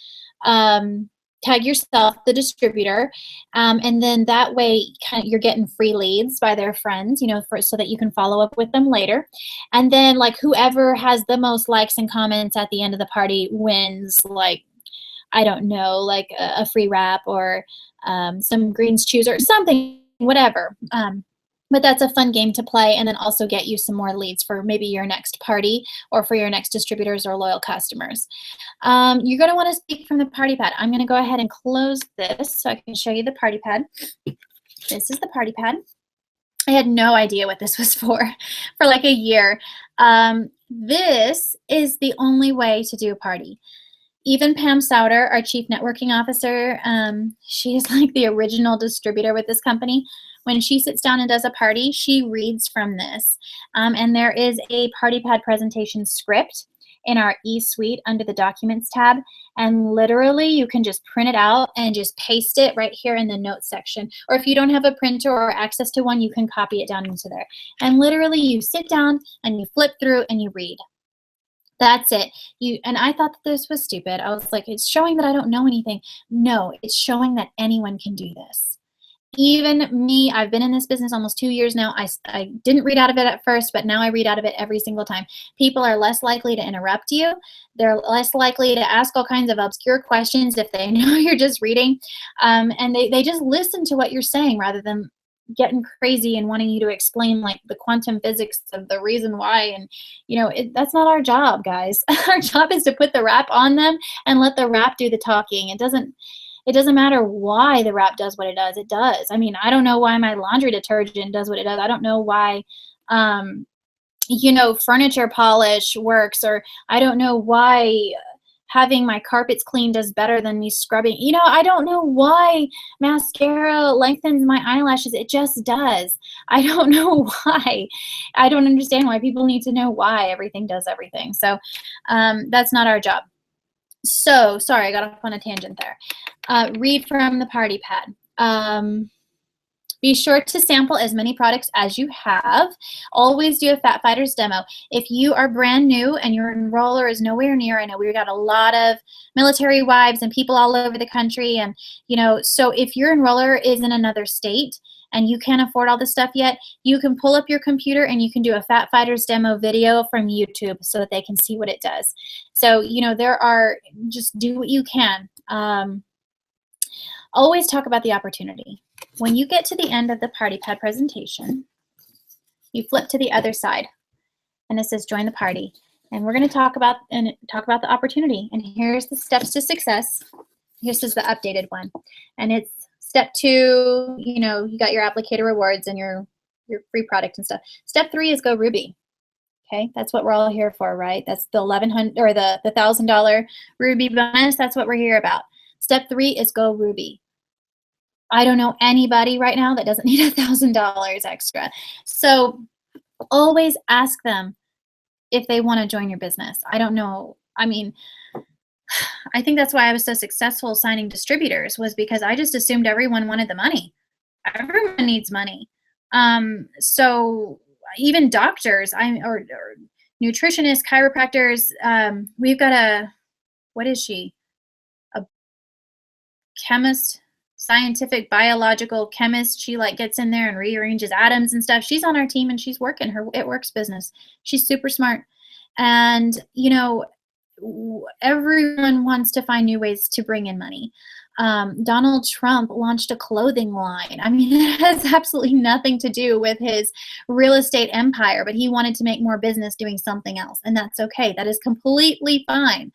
yourself, the distributor, and then that way you're getting free leads by their friends, you know, so that you can follow up with them later. And then like whoever has the most likes and comments at the end of the party wins, like, I don't know, like a free wrap or some greens chews or something, whatever. But that's a fun game to play, and then also get you some more leads for maybe your next party or for your next distributors or loyal customers. You're going to want to speak from the party pad. I'm going to go ahead and close this so I can show you the party pad. This is the party pad. I had no idea what this was for like a year. This is the only way to do a party. Even Pam Souter, our Chief Networking Officer, she is like the original distributor with this company. When she sits down and does a party, she reads from this. And there is a party pad presentation script in our e-suite under the Documents tab. And literally, you can just print it out and just paste it right here in the notes section. Or if you don't have a printer or access to one, you can copy it down into there. And literally, you sit down and you flip through and you read. That's it. And I thought that this was stupid. I was like, it's showing that I don't know anything. No, it's showing that anyone can do this. Even me, I've been in this business almost 2 years now. I didn't read out of it at first, but now I read out of it every single time. People are less likely to interrupt you. They're less likely to ask all kinds of obscure questions if they know you're just reading. And they just listen to what you're saying rather than getting crazy and wanting you to explain like the quantum physics of the reason why. And you know, that's not our job, guys. Our job is to put the wrap on them and let the wrap do the talking. It doesn't matter why the wrap does what it does. It does. I mean, I don't know why my laundry detergent does what it does. I don't know why you know, furniture polish works, or I don't know why having my carpets cleaned is better than me scrubbing. You know, I don't know why mascara lengthens my eyelashes. It just does. I don't know why. I don't understand why people need to know why everything does everything. So that's not our job. So, sorry, I got off on a tangent there. Read from the party pad. Be sure to sample as many products as you have. Always do a Fat Fighters demo. If you are brand new and your enroller is nowhere near, I know we've got a lot of military wives and people all over the country, and you know, so if your enroller is in another state and you can't afford all this stuff yet, you can pull up your computer and you can do a Fat Fighters demo video from YouTube so that they can see what it does. So, you know, just do what you can. Always talk about the opportunity. When you get to the end of the party pad presentation, you flip to the other side and it says join the party. And we're going to talk about the opportunity. And here's the steps to success. This is the updated one. And it's step 2, you know, you got your applicator rewards and your free product and stuff. Step 3 is go Ruby. Okay, that's what we're all here for, right? That's the $1,100 or the $1,000 Ruby bonus. That's what we're here about. Step 3 is go Ruby. I don't know anybody right now that doesn't need $1,000 extra. So always ask them if they want to join your business. I don't know. I mean, I think that's why I was so successful signing distributors, was because I just assumed everyone wanted the money. Everyone needs money. So even doctors, or nutritionists, chiropractors, we've got what is she? A chemist, scientific biological chemist. She like gets in there and rearranges atoms and stuff. She's on our team and she's working her It Works business. She's super smart. And you know, everyone wants to find new ways to bring in money. Donald Trump launched a clothing line. I mean, it has absolutely nothing to do with his real estate empire, but he wanted to make more business doing something else, and that's okay. That is completely fine.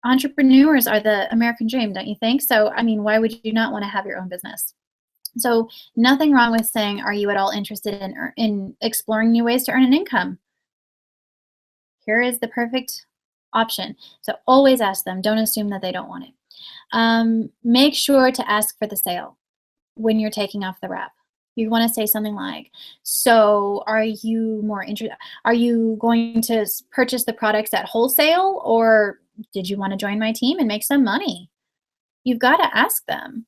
Entrepreneurs are the American dream, don't you think? So, I mean, why would you not want to have your own business? So, nothing wrong with saying, are you at all interested in exploring new ways to earn an income? Here is the perfect option. So always ask them. Don't assume that they don't want it. Make sure to ask for the sale when you're taking off the wrap. You want to say something like, so are you more interested? Are you going to purchase the products at wholesale, or did you want to join my team and make some money? You've got to ask them.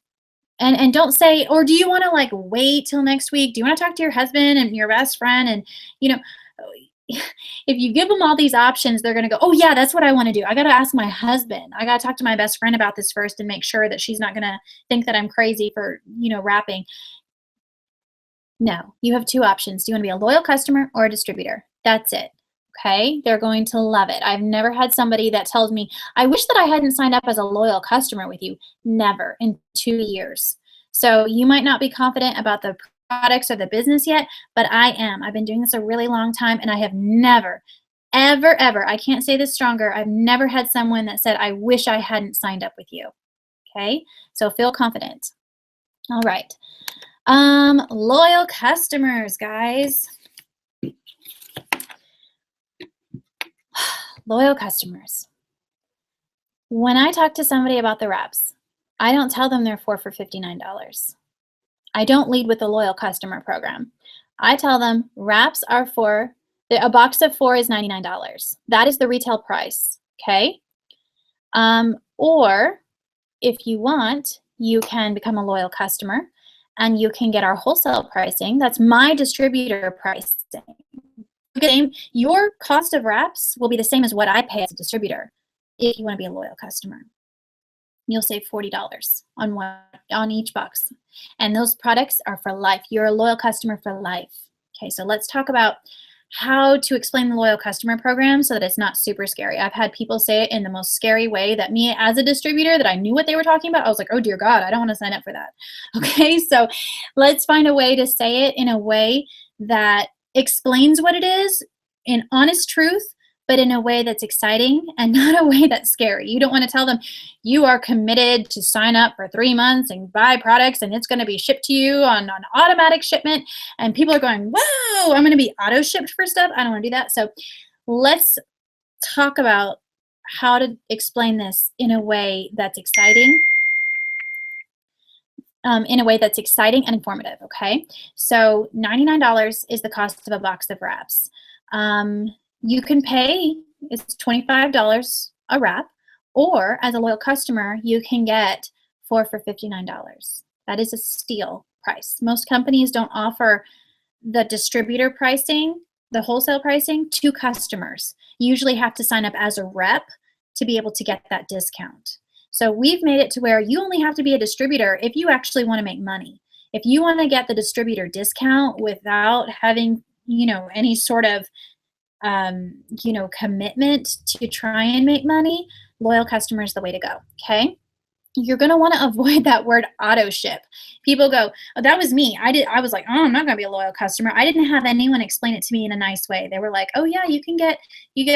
And don't say, or do you want to like wait till next week? Do you want to talk to your husband and your best friend? And you know, if you give them all these options, they're going to go, oh yeah, that's what I want to do. I got to ask my husband. I got to talk to my best friend about this first and make sure that she's not going to think that I'm crazy for, wrapping. No, you have two options. Do you want to be a loyal customer or a distributor? That's it. Okay, they're going to love it. I've never had somebody that tells me, I wish that I hadn't signed up as a loyal customer with you. Never in 2 years. So you might not be confident about the products or the business yet, but I am. I've been doing this a really long time, and I have never, ever, I can't say this stronger, I've never had someone that said, I wish I hadn't signed up with you. Okay, so feel confident. All right. Loyal customers, guys. Loyal customers. When I talk to somebody about the wraps, I don't tell them they're 4 for $59. I don't lead with the loyal customer program. I tell them wraps are a box of 4 is $99. That is the retail price, okay? Or if you want, you can become a loyal customer and you can get our wholesale pricing. That's my distributor pricing. Your cost of wraps will be the same as what I pay as a distributor if you want to be a loyal customer. You'll save $40 on each box. And those products are for life. You're a loyal customer for life. Okay, so let's talk about how to explain the loyal customer program so that it's not super scary. I've had people say it in the most scary way that me as a distributor that I knew what they were talking about. I was like, oh dear God, I don't want to sign up for that. Okay, so let's find a way to say it in a way that explains what it is in honest truth, but in a way that's exciting and not a way that's scary. You don't want to tell them you are committed to sign up for 3 months and buy products and it's going to be shipped to you on an automatic shipment. And people are going, whoa, I'm going to be auto shipped for stuff. I don't want to do that. So let's talk about how to explain this in a way that's exciting. And informative, okay? So $99 is the cost of a box of wraps. You can pay, it's $25 a wrap, or as a loyal customer, you can get 4 for $59. That is a steal price. Most companies don't offer the distributor pricing, the wholesale pricing to customers. You usually have to sign up as a rep to be able to get that discount. So we've made it to where you only have to be a distributor if you actually want to make money. If you want to get the distributor discount without having, any sort of commitment to try and make money, loyal customer is the way to go, okay? You're going to want to avoid that word auto ship. People go, oh, that was me. I was like, oh, I'm not going to be a loyal customer. I didn't have anyone explain it to me in a nice way. They were like, oh yeah, you get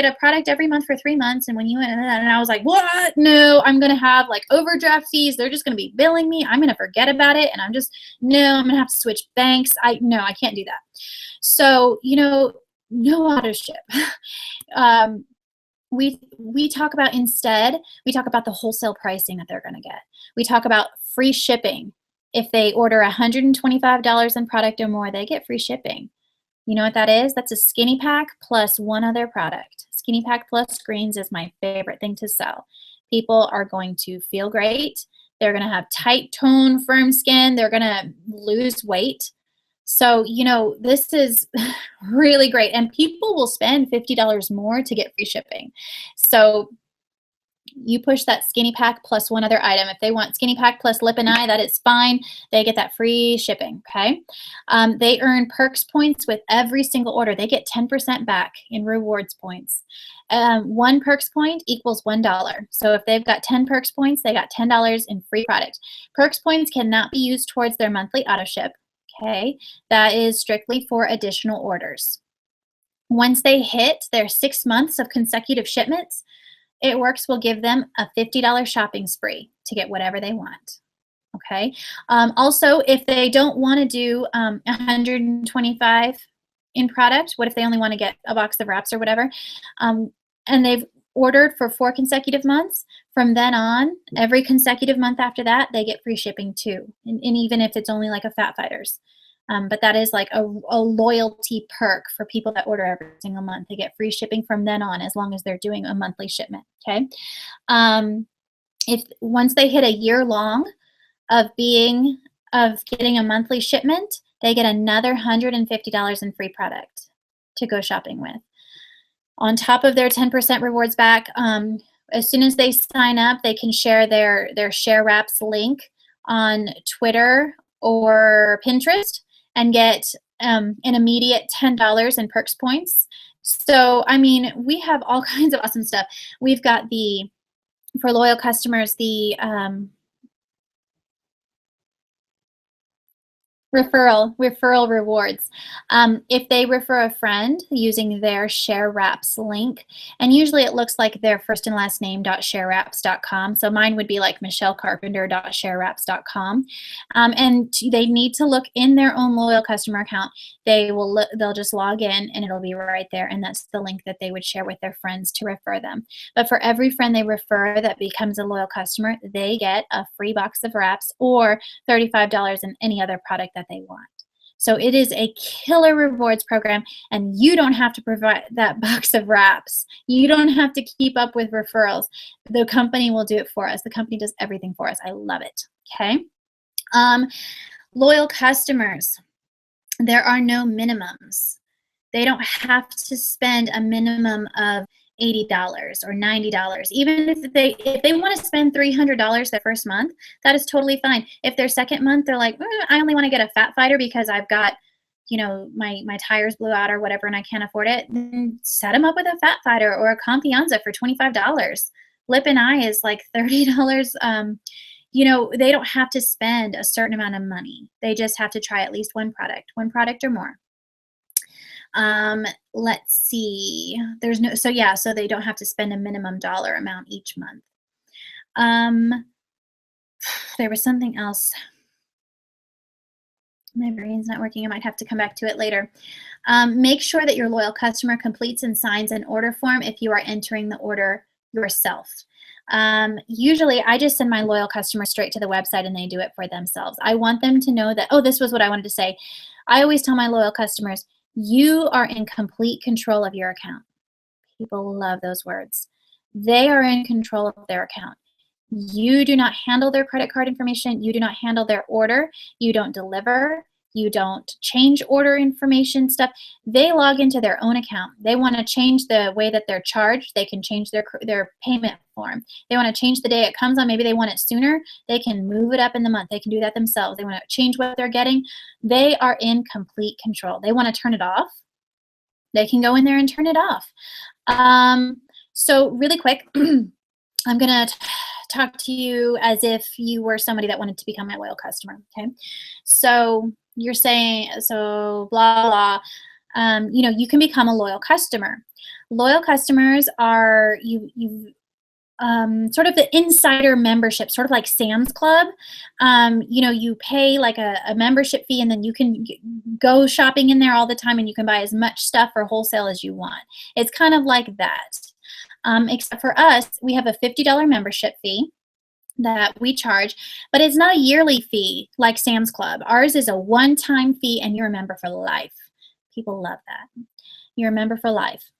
a product every month for 3 months. And when and I was like, what? No, I'm going to have like overdraft fees. They're just going to be billing me. I'm going to forget about it. And I'm going to have to switch banks. I can't do that. So, no auto ship. We talk about the wholesale pricing that they're going to get. We talk about free shipping. If they order $125 in product or more, they get free shipping. You know what that is? That's a skinny pack plus one other product. Skinny pack plus greens is my favorite thing to sell. People are going to feel great. They're going to have tight tone, firm skin. They're going to lose weight. So, this is really great. And people will spend $50 more to get free shipping. So you push that skinny pack plus one other item. If they want skinny pack plus lip and eye, that is fine. They get that free shipping, okay? They earn perks points with every single order. They get 10% back in rewards points. 1 perks point equals $1. So if they've got 10 perks points, they got $10 in free product. Perks points cannot be used towards their monthly auto ship. Okay, that is strictly for additional orders. Once they hit their 6 months of consecutive shipments, It Works will give them a $50 shopping spree to get whatever they want. Okay. Also, if they don't want to do 125 in product? What if they only want to get a box of wraps or whatever? And they've ordered for 4 consecutive months. From then on, every consecutive month after that, they get free shipping too. And even if it's only like a Fat Fighters. But that is like a loyalty perk for people that order every single month. They get free shipping from then on, as long as they're doing a monthly shipment. Okay. If once they hit a year long of getting a monthly shipment, they get another $150 in free product to go shopping with. On top of their 10% rewards back, as soon as they sign up, they can share their Share Wraps link on Twitter or Pinterest and get an immediate $10 in perks points. So, I mean, we have all kinds of awesome stuff. We've got for loyal customers, the referral rewards. If they refer a friend using their Share Wraps link, and usually it looks like their first and last name .sharewraps.com. So mine would be like michellecarpenter.sharewraps.com. And they need to look in their own loyal customer account. They'll just log in and it'll be right there, and that's the link that they would share with their friends to refer them. But for every friend they refer that becomes a loyal customer, they get a free box of wraps or $35 in any other product that they want. So it is a killer rewards program, and you don't have to provide that box of wraps. You don't have to keep up with referrals. The company will do it for us. The company does everything for us. I love it. Okay. Loyal customers, there are no minimums. They don't have to spend a minimum of $80 or $90. Even if they want to spend $300 their first month, that is totally fine. If their second month they're like, I only want to get a Fat Fighter because I've got, my tires blew out or whatever and I can't afford it, then set them up with a Fat Fighter or a Confianza for $25. Lip and Eye is like $30. They don't have to spend a certain amount of money. They just have to try at least one product or more. Let's see. So they don't have to spend a minimum dollar amount each month. There was something else. My brain's not working. I might have to come back to it later. Make sure that your loyal customer completes and signs an order form if you are entering the order yourself. Usually I just send my loyal customers straight to the website and they do it for themselves. I want them to know that, this was what I wanted to say. I always tell my loyal customers, you are in complete control of your account. People love those words. They are in control of their account. You do not handle their credit card information. You do not handle their order. You don't deliver. You don't change order information stuff. They log into their own account. They want to change the way that they're charged. They can change their payment form. They want to change the day it comes on. Maybe they want it sooner. They can move it up in the month. They can do that themselves. They want to change what they're getting. They are in complete control. They want to turn it off. They can go in there and turn it off. So really quick, I'm going to talk to you as if you were somebody that wanted to become my loyal customer. Okay. So you're saying, blah, blah, you can become a loyal customer. Loyal customers are sort of the insider membership, sort of like Sam's Club. You pay like a membership fee, and then you can go shopping in there all the time, and you can buy as much stuff for wholesale as you want. It's kind of like that. Except for us, we have a $50 membership fee that we charge, but it's not a yearly fee like Sam's Club. Ours is a one-time fee, and you're a member for life. People love that. You're a member for life.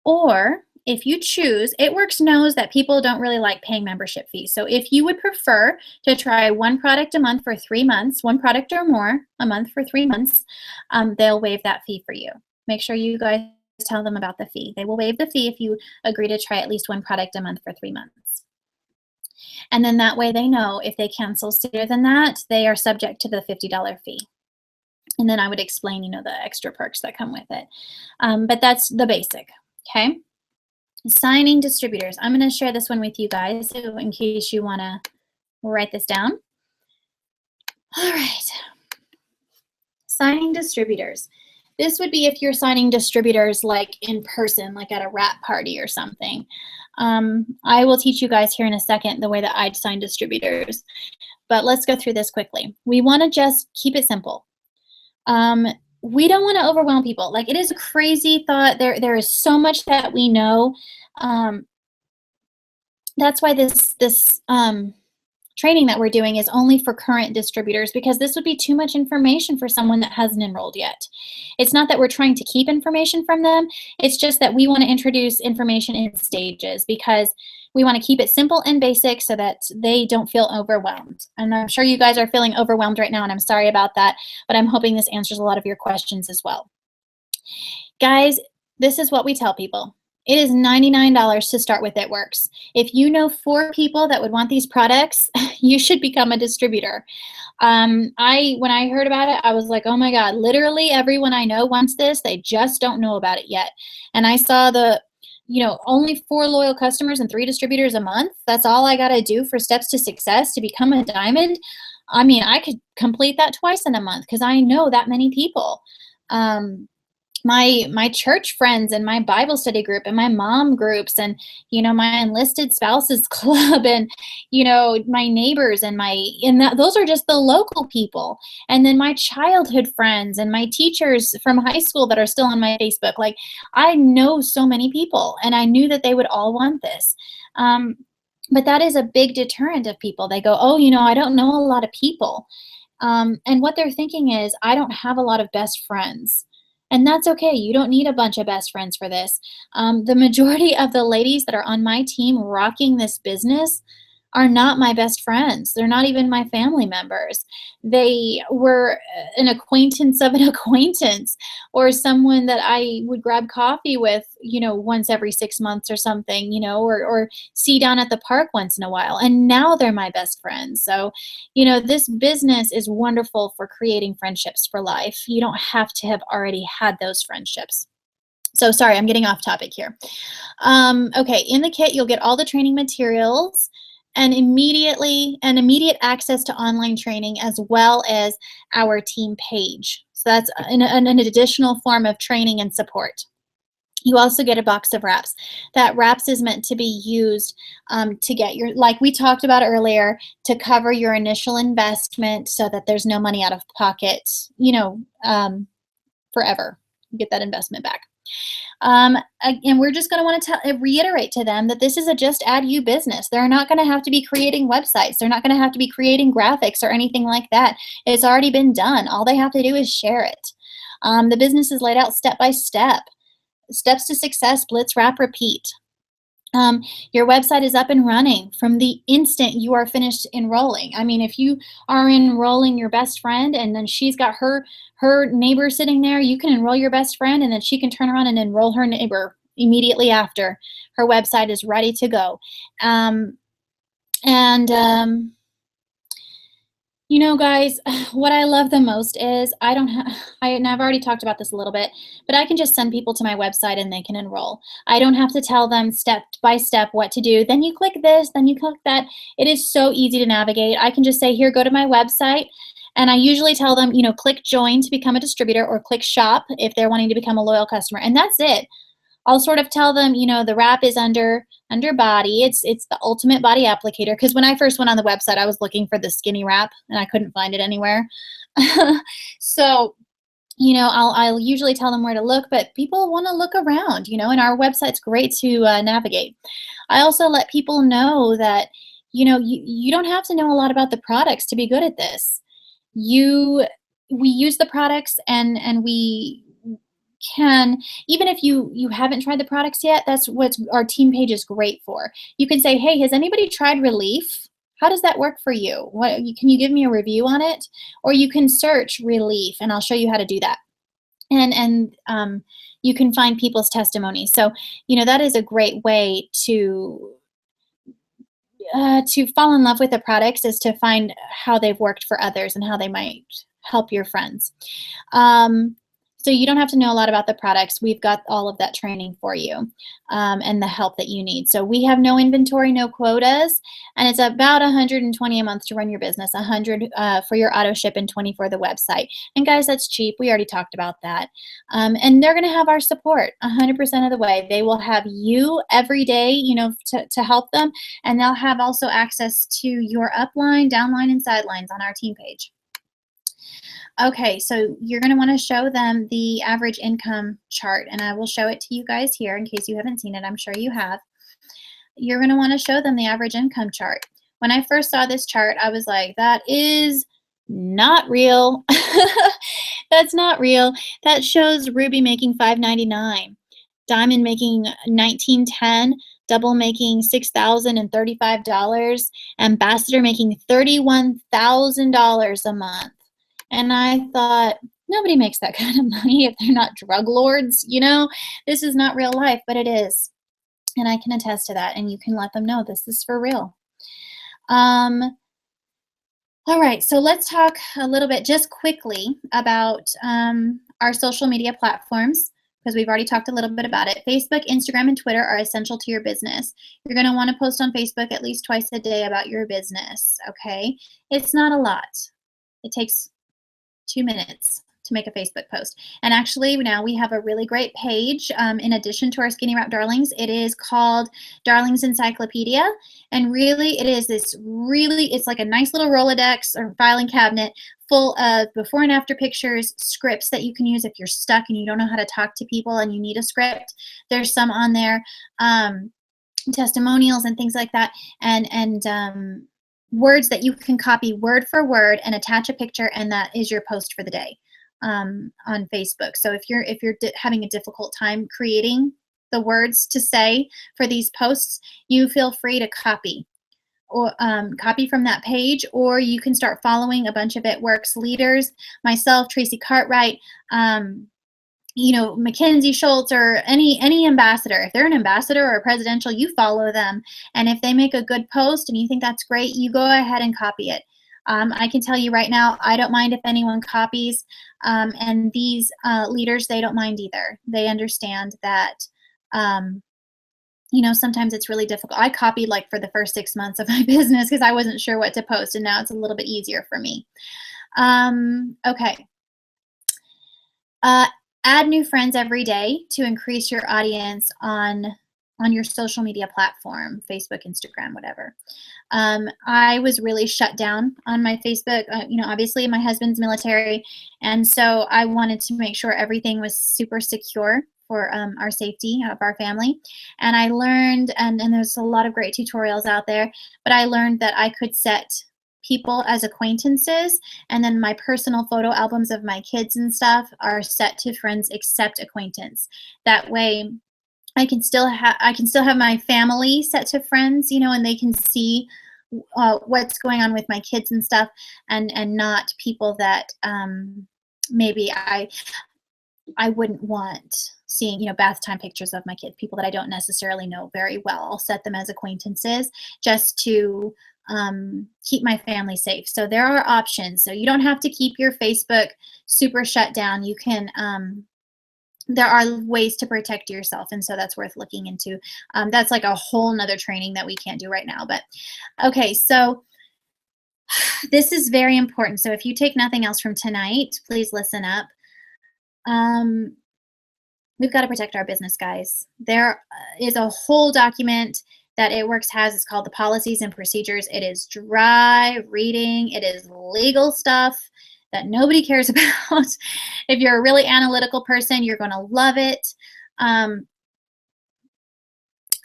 Or if you choose, It Works knows that people don't really like paying membership fees. So if you would prefer to try one product a month for 3 months, one product or more a month for 3 months, they'll waive that fee for you. Make sure you guys tell them about the fee. They will waive the fee if you agree to try at least one product a month for 3 months. And then that way they know if they cancel sooner than that, they are subject to the $50 fee. And then I would explain, the extra perks that come with it. But that's the basic, okay? Signing distributors. I'm going to share this one with you guys in case you want to write this down. All right. Signing distributors. This would be if you're signing distributors like in person, like at a wrap party or something. I will teach you guys here in a second the way that I'd sign distributors, but let's go through this quickly. We want to just keep it simple. we don't want to overwhelm people. Like, it is a crazy thought. There is so much that we know. Um, that's why this training that we're doing is only for current distributors, because this would be too much information for someone that hasn't enrolled yet. It's not that we're trying to keep information from them. It's just that we want to introduce information in stages, because we want to keep it simple and basic so that they don't feel overwhelmed. And I'm sure you guys are feeling overwhelmed right now, and I'm sorry about that, but I'm hoping this answers a lot of your questions as well. Guys, this is what we tell people. It is $99 to start with It Works. If you know 4 people that would want these products, you should become a distributor. When I heard about it, I was like, oh my God, literally everyone I know wants this. They just don't know about it yet. And I saw only 4 loyal customers and 3 distributors a month. That's all I got to do for steps to success to become a diamond. I mean, I could complete that twice in a month because I know that many people. My church friends and my Bible study group and my mom groups and my enlisted spouses club and my neighbors and those are just the local people, and then my childhood friends and my teachers from high school that are still on my Facebook. Like, I know so many people, and I knew that they would all want this. But that is a big deterrent of people. They go, oh, I don't know a lot of people. And what they're thinking is, I don't have a lot of best friends. And that's okay. You don't need a bunch of best friends for this. The majority of the ladies that are on my team rocking this business are not my best friends. They're not even my family members. They were an acquaintance of an acquaintance, or someone that I would grab coffee with, once every 6 months or something, or see down at the park once in a while. And now they're my best friends. So, this business is wonderful for creating friendships for life. You don't have to have already had those friendships. So sorry, I'm getting off topic here. Okay, in the kit, you'll get all the training materials and immediate access to online training, as well as our team page. So that's an additional form of training and support. You also get a box of wraps. That wraps is meant to be used to get like we talked about earlier, to cover your initial investment so that there's no money out of pocket, forever. You get that investment back. And we're just going to want to reiterate to them that this is a just add you business. They're not going to have to be creating websites. They're not going to have to be creating graphics or anything like that. It's already been done. All they have to do is share it. The business is laid out step by step. Steps to success, blitz, wrap, repeat. Your website is up and running from the instant you are finished enrolling. I mean, if you are enrolling your best friend and then she's got her neighbor sitting there, you can enroll your best friend and then she can turn around and enroll her neighbor immediately after. Her website is ready to go. Guys, what I love the most is and I've already talked about this a little bit, but I can just send people to my website and they can enroll. I don't have to tell them step by step what to do. Then you click this, then you click that. It is so easy to navigate. I can just say, here, go to my website. And I usually tell them, click join to become a distributor, or click shop if they're wanting to become a loyal customer. And that's it. I'll sort of tell them, the wrap is under body. It's the ultimate body applicator. Because when I first went on the website, I was looking for the skinny wrap and I couldn't find it anywhere. So, I'll usually tell them where to look, but people want to look around, and our website's great to navigate. I also let people know that, you don't have to know a lot about the products to be good at this. We use the products and we can, even if you haven't tried the products yet, that's what our team page is great for. You can say, hey, has anybody tried Relief? How does that work for you? Can you give me a review on it? Or you can search Relief, and I'll show you how to do that. And you can find people's testimonies. So, that is a great way to fall in love with the products, is to find how they've worked for others and how they might help your friends. So you don't have to know a lot about the products. We've got all of that training for you, and the help that you need. So we have no inventory, no quotas, and it's about $120 a month to run your business, $100 for your auto ship and $20 for the website. And guys, that's cheap. We already talked about that. And they're going to have our support 100% of the way. They will have you every day, to help them, and they'll have also access to your upline, downline, and sidelines on our team page. Okay, so you're going to want to show them the average income chart, and I will show it to you guys here in case you haven't seen it. I'm sure you have. You're going to want to show them the average income chart. When I first saw this chart, I was like, that is not real. That's not real. That shows Ruby making $5.99, Diamond making $19.10, Double making $6,035, Ambassador making $31,000 a month. And I thought, nobody makes that kind of money if they're not drug lords, you know? This is not real life, but it is. And I can attest to that, and you can let them know this is for real. All right, so let's talk a little bit just quickly about our social media platforms, because we've already talked a little bit about it. Facebook, Instagram, and Twitter are essential to your business. You're going to want to post on Facebook at least twice a day about your business, okay? It's not a lot. It takes 2 minutes to make a Facebook post. And actually, now we have a really great page in addition to our Skinny Wrap Darlings. It is called Darlings Encyclopedia. And really, it is this it's like a nice little Rolodex or filing cabinet full of before and after pictures, scripts that you can use if you're stuck and you don't know how to talk to people and you need a script. There's some on there, testimonials and things like that. And words that you can copy word for word and attach a picture, and that is your post for the day on Facebook. So if you're having a difficult time creating the words to say for these posts, you feel free to copy or copy from that page, or you can start following a bunch of It Works leaders, myself, Tracy Cartwright, you know, Mackenzie Schultz, or any ambassador. If they're an ambassador or a presidential, you follow them. And if they make a good post and you think that's great, you go ahead and copy it. I can tell you right now, I don't mind if anyone copies. And these leaders, they don't mind either. They understand that, you know, sometimes it's really difficult. I copied like for the first 6 months of my business because I wasn't sure what to post, and now it's a little bit easier for me. Okay. Add new friends every day to increase your audience on your social media platform, Facebook, Instagram, whatever. I was really shut down on my Facebook. You know, obviously my husband's military, and so I wanted to make sure everything was super secure for our safety of our family. And I learned, and there's a lot of great tutorials out there, but I learned that I could set people as acquaintances, and then my personal photo albums of my kids and stuff are set to friends except acquaintance. That way I can still have my family set to friends, you know, and they can see what's going on with my kids and stuff, and not people that maybe I wouldn't want seeing, you know, bath time pictures of my kids, people that I don't necessarily know very well. I'll set them as acquaintances just to keep my family safe. So there are options. So you don't have to keep your Facebook super shut down. You can, there are ways to protect yourself, and so that's worth looking into. That's like a whole nother training that we can't do right now. But okay, so this is very important. So if you take nothing else from tonight, please listen up. We've got to protect our business, guys. There is a whole document that It Works has. It's called the Policies and Procedures. It is dry reading. It is legal stuff that nobody cares about. If you're a really analytical person, you're going to love it. I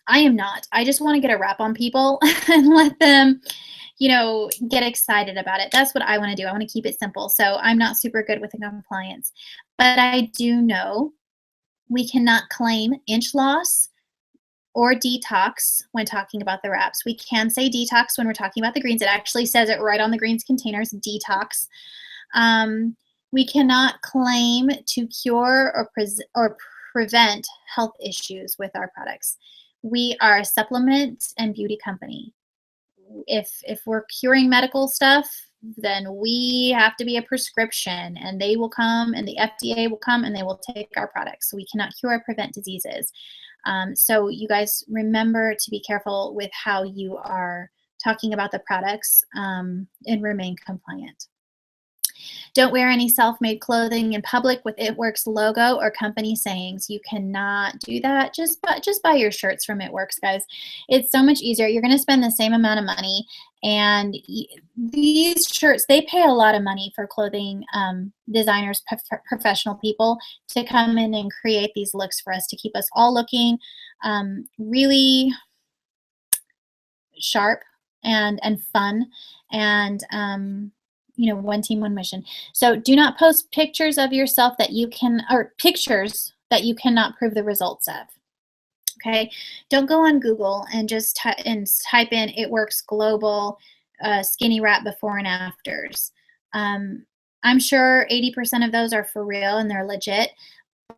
am not. I just want to get a wrap on people and let them, you know, get excited about it. That's what I want to do. I want to keep it simple. So I'm not super good with the compliance, but I do know we cannot claim inch loss or detox when talking about the wraps. We can say detox when we're talking about the greens. It actually says it right on the greens containers, detox. We cannot claim to cure or prevent health issues with our products. We are a supplement and beauty company. If we're curing medical stuff, then we have to be a prescription, and they will come, and the FDA will come, and they will take our products. So we cannot cure or prevent diseases. So you guys remember to be careful with how you are talking about the products and remain compliant. Don't wear any self-made clothing in public with It Works logo or company sayings. You cannot do that. Just buy your shirts from It Works, guys. It's so much easier. You're going to spend the same amount of money, and these shirts, they pay a lot of money for clothing designers, professional people to come in and create these looks for us to keep us all looking really sharp and fun, and you know, one team, one mission. So do not post pictures of yourself that you can, or pictures that you cannot prove the results of. Okay, don't go on Google and just type in It Works Global skinny wrap before and afters. I'm sure 80% of those are for real and they're legit,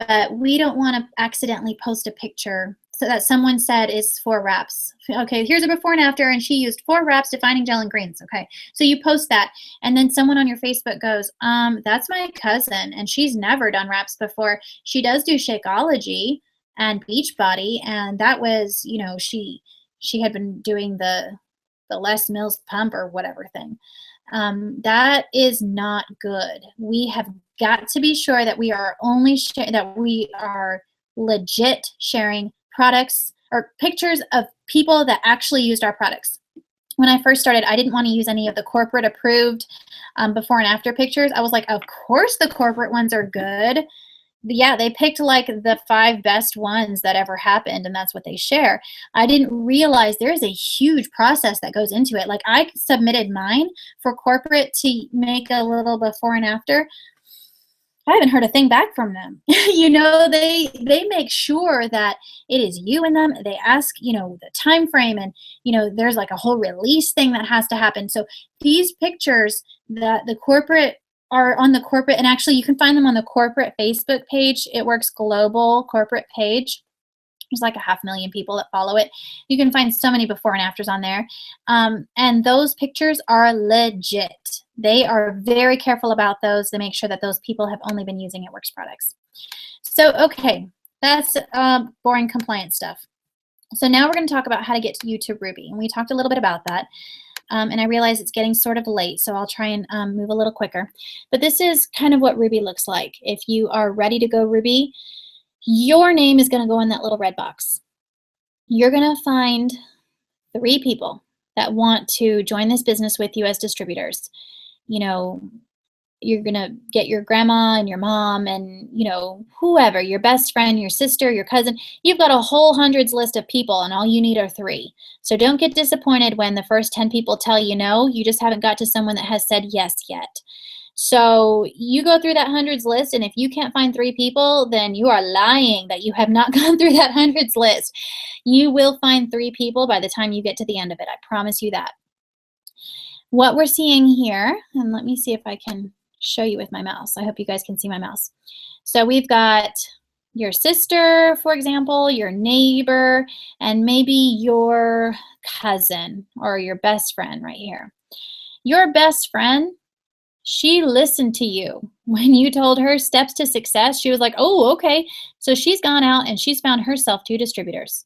but we don't want to accidentally post a picture so that someone said is 4 wraps. Okay, here's a before and after, and she used 4 wraps defining gel and greens. Okay, so you post that, and then someone on your Facebook goes, that's my cousin, and she's never done wraps before. She does do Shakeology and Beachbody, and that was, you know, she had been doing the Les Mills pump or whatever thing. That is not good. We have got to be sure that we are only that we are legit sharing products or pictures of people that actually used our products. When I first started, I didn't want to use any of the corporate approved before and after pictures. I was like, of course the corporate ones are good. Yeah, they picked like the 5 best ones that ever happened, and that's what they share. I didn't realize there's a huge process that goes into it. Like, I submitted mine for corporate to make a little before and after. I haven't heard a thing back from them. You know, they make sure that it is you in them. They ask, you know, the time frame, and, you know, there's like a whole release thing that has to happen. So these pictures that the corporate are on the corporate, and actually you can find them on the corporate Facebook page, It Works Global corporate page. There's like 500,000 people that follow it. You can find so many before and afters on there. And those pictures are legit. They are very careful about those to make sure that those people have only been using It Works products. So, okay, that's boring compliance stuff. So now we're going to talk about how to get you to Ruby. And we talked a little bit about that. And I realize it's getting sort of late, so I'll try and move a little quicker. But this is kind of what Ruby looks like. If you are ready to go Ruby, your name is going to go in that little red box. You're going to find 3 people that want to join this business with you as distributors. You know, you're going to get your grandma and your mom and, you know, whoever, your best friend, your sister, your cousin. You've got a whole hundreds list of people, and all you need are 3. So don't get disappointed when the first 10 people tell you no. You just haven't got to someone that has said yes yet. So you go through that hundreds list, and if you can't find 3 people, then you are lying that you have not gone through that hundreds list. You will find 3 people by the time you get to the end of it. I promise you that. What we're seeing here, and let me see if I can show you with my mouse. I hope you guys can see my mouse. So we've got your sister, for example, your neighbor, and maybe your cousin or your best friend right here. Your best friend, she listened to you. When you told her steps to success, she was like, oh, okay. So she's gone out and she's found herself 2 distributors.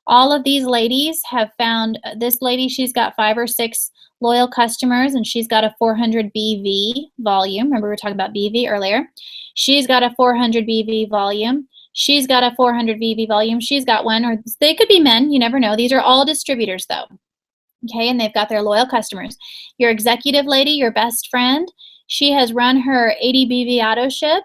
All of these ladies have found, this lady, she's got 5 or 6 loyal customers, and she's got a 400 BV volume. Remember, we were talking about BV earlier. She's got a 400 BV volume. She's got a 400 BV volume. She's got one, or they could be men. You never know. These are all distributors, though. Okay, and they've got their loyal customers. Your executive lady, your best friend, she has run her 80 BV auto ship,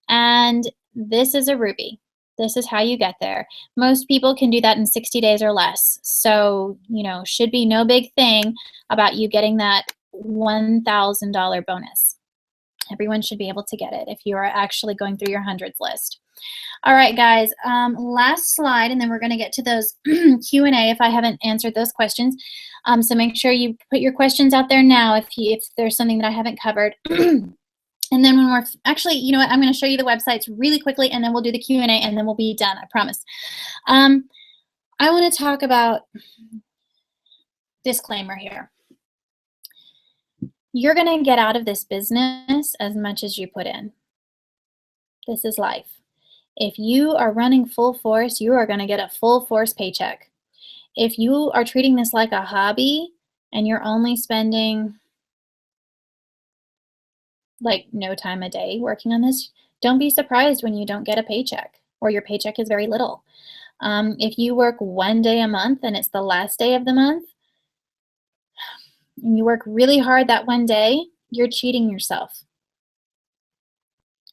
and this is a Ruby. This is how you get there. Most people can do that in 60 days or less. So, you know, should be no big thing about you getting that $1,000 bonus. Everyone should be able to get it if you are actually going through your hundreds list. All right, guys, last slide, and then we're going to get to those Q&A if I haven't answered those questions. So make sure you put your questions out there now if there's something that I haven't covered. And then when we're actually, you know what, I'm going to show you the websites really quickly, and then we'll do the Q&A, and then we'll be done, I promise. I want to talk about disclaimer here. You're going to get out of this business as much as you put in. This is life. If you are running full force, you are going to get a full force paycheck. If you are treating this like a hobby and you're only spending, like no time a day working on this, don't be surprised when you don't get a paycheck or your paycheck is very little. If you work 1 day a month and it's the last day of the month, and you work really hard that 1 day, you're cheating yourself.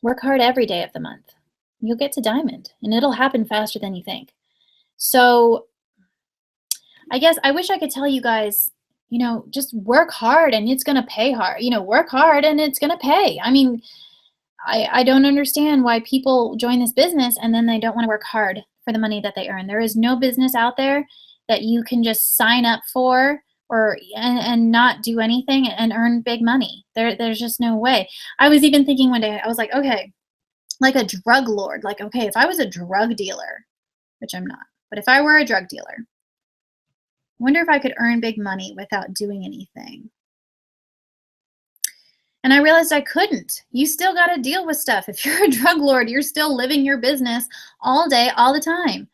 Work hard every day of the month. You'll get to diamond, and it'll happen faster than you think. So I guess I wish I could tell you guys, just work hard and it's gonna pay hard. Work hard and it's gonna pay. I mean, I don't understand why people join this business and then they don't want to work hard for the money that they earn. There is no business out there that you can just sign up for and not do anything and earn big money. There's just no way. I was even thinking one day, I was like, okay, like a drug lord. Like, okay, if I was a drug dealer, which I'm not, but if I were a drug dealer, I wonder if I could earn big money without doing anything. And I realized I couldn't. You still got to deal with stuff. If you're a drug lord, you're still living your business all day, all the time.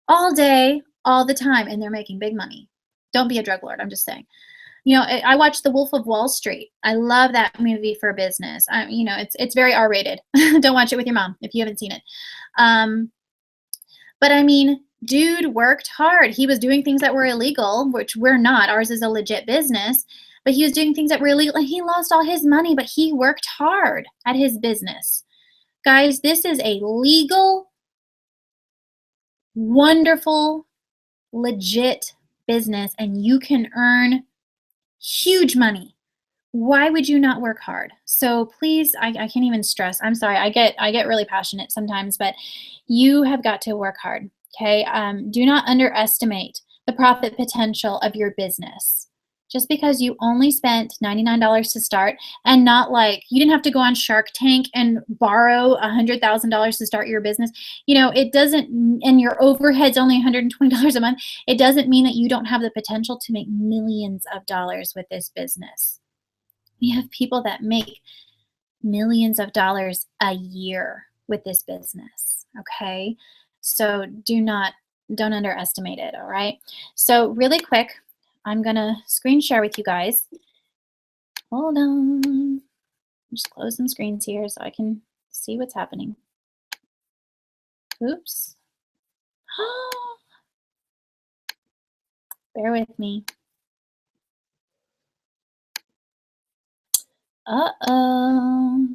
All day, all the time. And they're making big money. Don't be a drug lord. I'm just saying. I watched The Wolf of Wall Street. I love that movie for business. It's very R-rated. Don't watch it with your mom if you haven't seen it. But I mean, dude worked hard. He was doing things that were illegal, which we're not. Ours is a legit business. But he was doing things that were illegal, and he lost all his money, but he worked hard at his business. Guys, this is a legal, wonderful, legit business, and you can earn huge money. Why would you not work hard? So please, I can't even stress. I'm sorry, I get really passionate sometimes, but you have got to work hard, okay? Do not underestimate the profit potential of your business. Just because you only spent $99 to start and not like you didn't have to go on Shark Tank and borrow $100,000 to start your business, it doesn't, and your overhead's only $120 a month, it doesn't mean that you don't have the potential to make millions of dollars with this business. We have people that make millions of dollars a year with this business, okay? So don't underestimate it, all right? So really quick, I'm gonna screen share with you guys. Hold on. Just close some screens here so I can see what's happening. Oops. Bear with me. Uh-oh.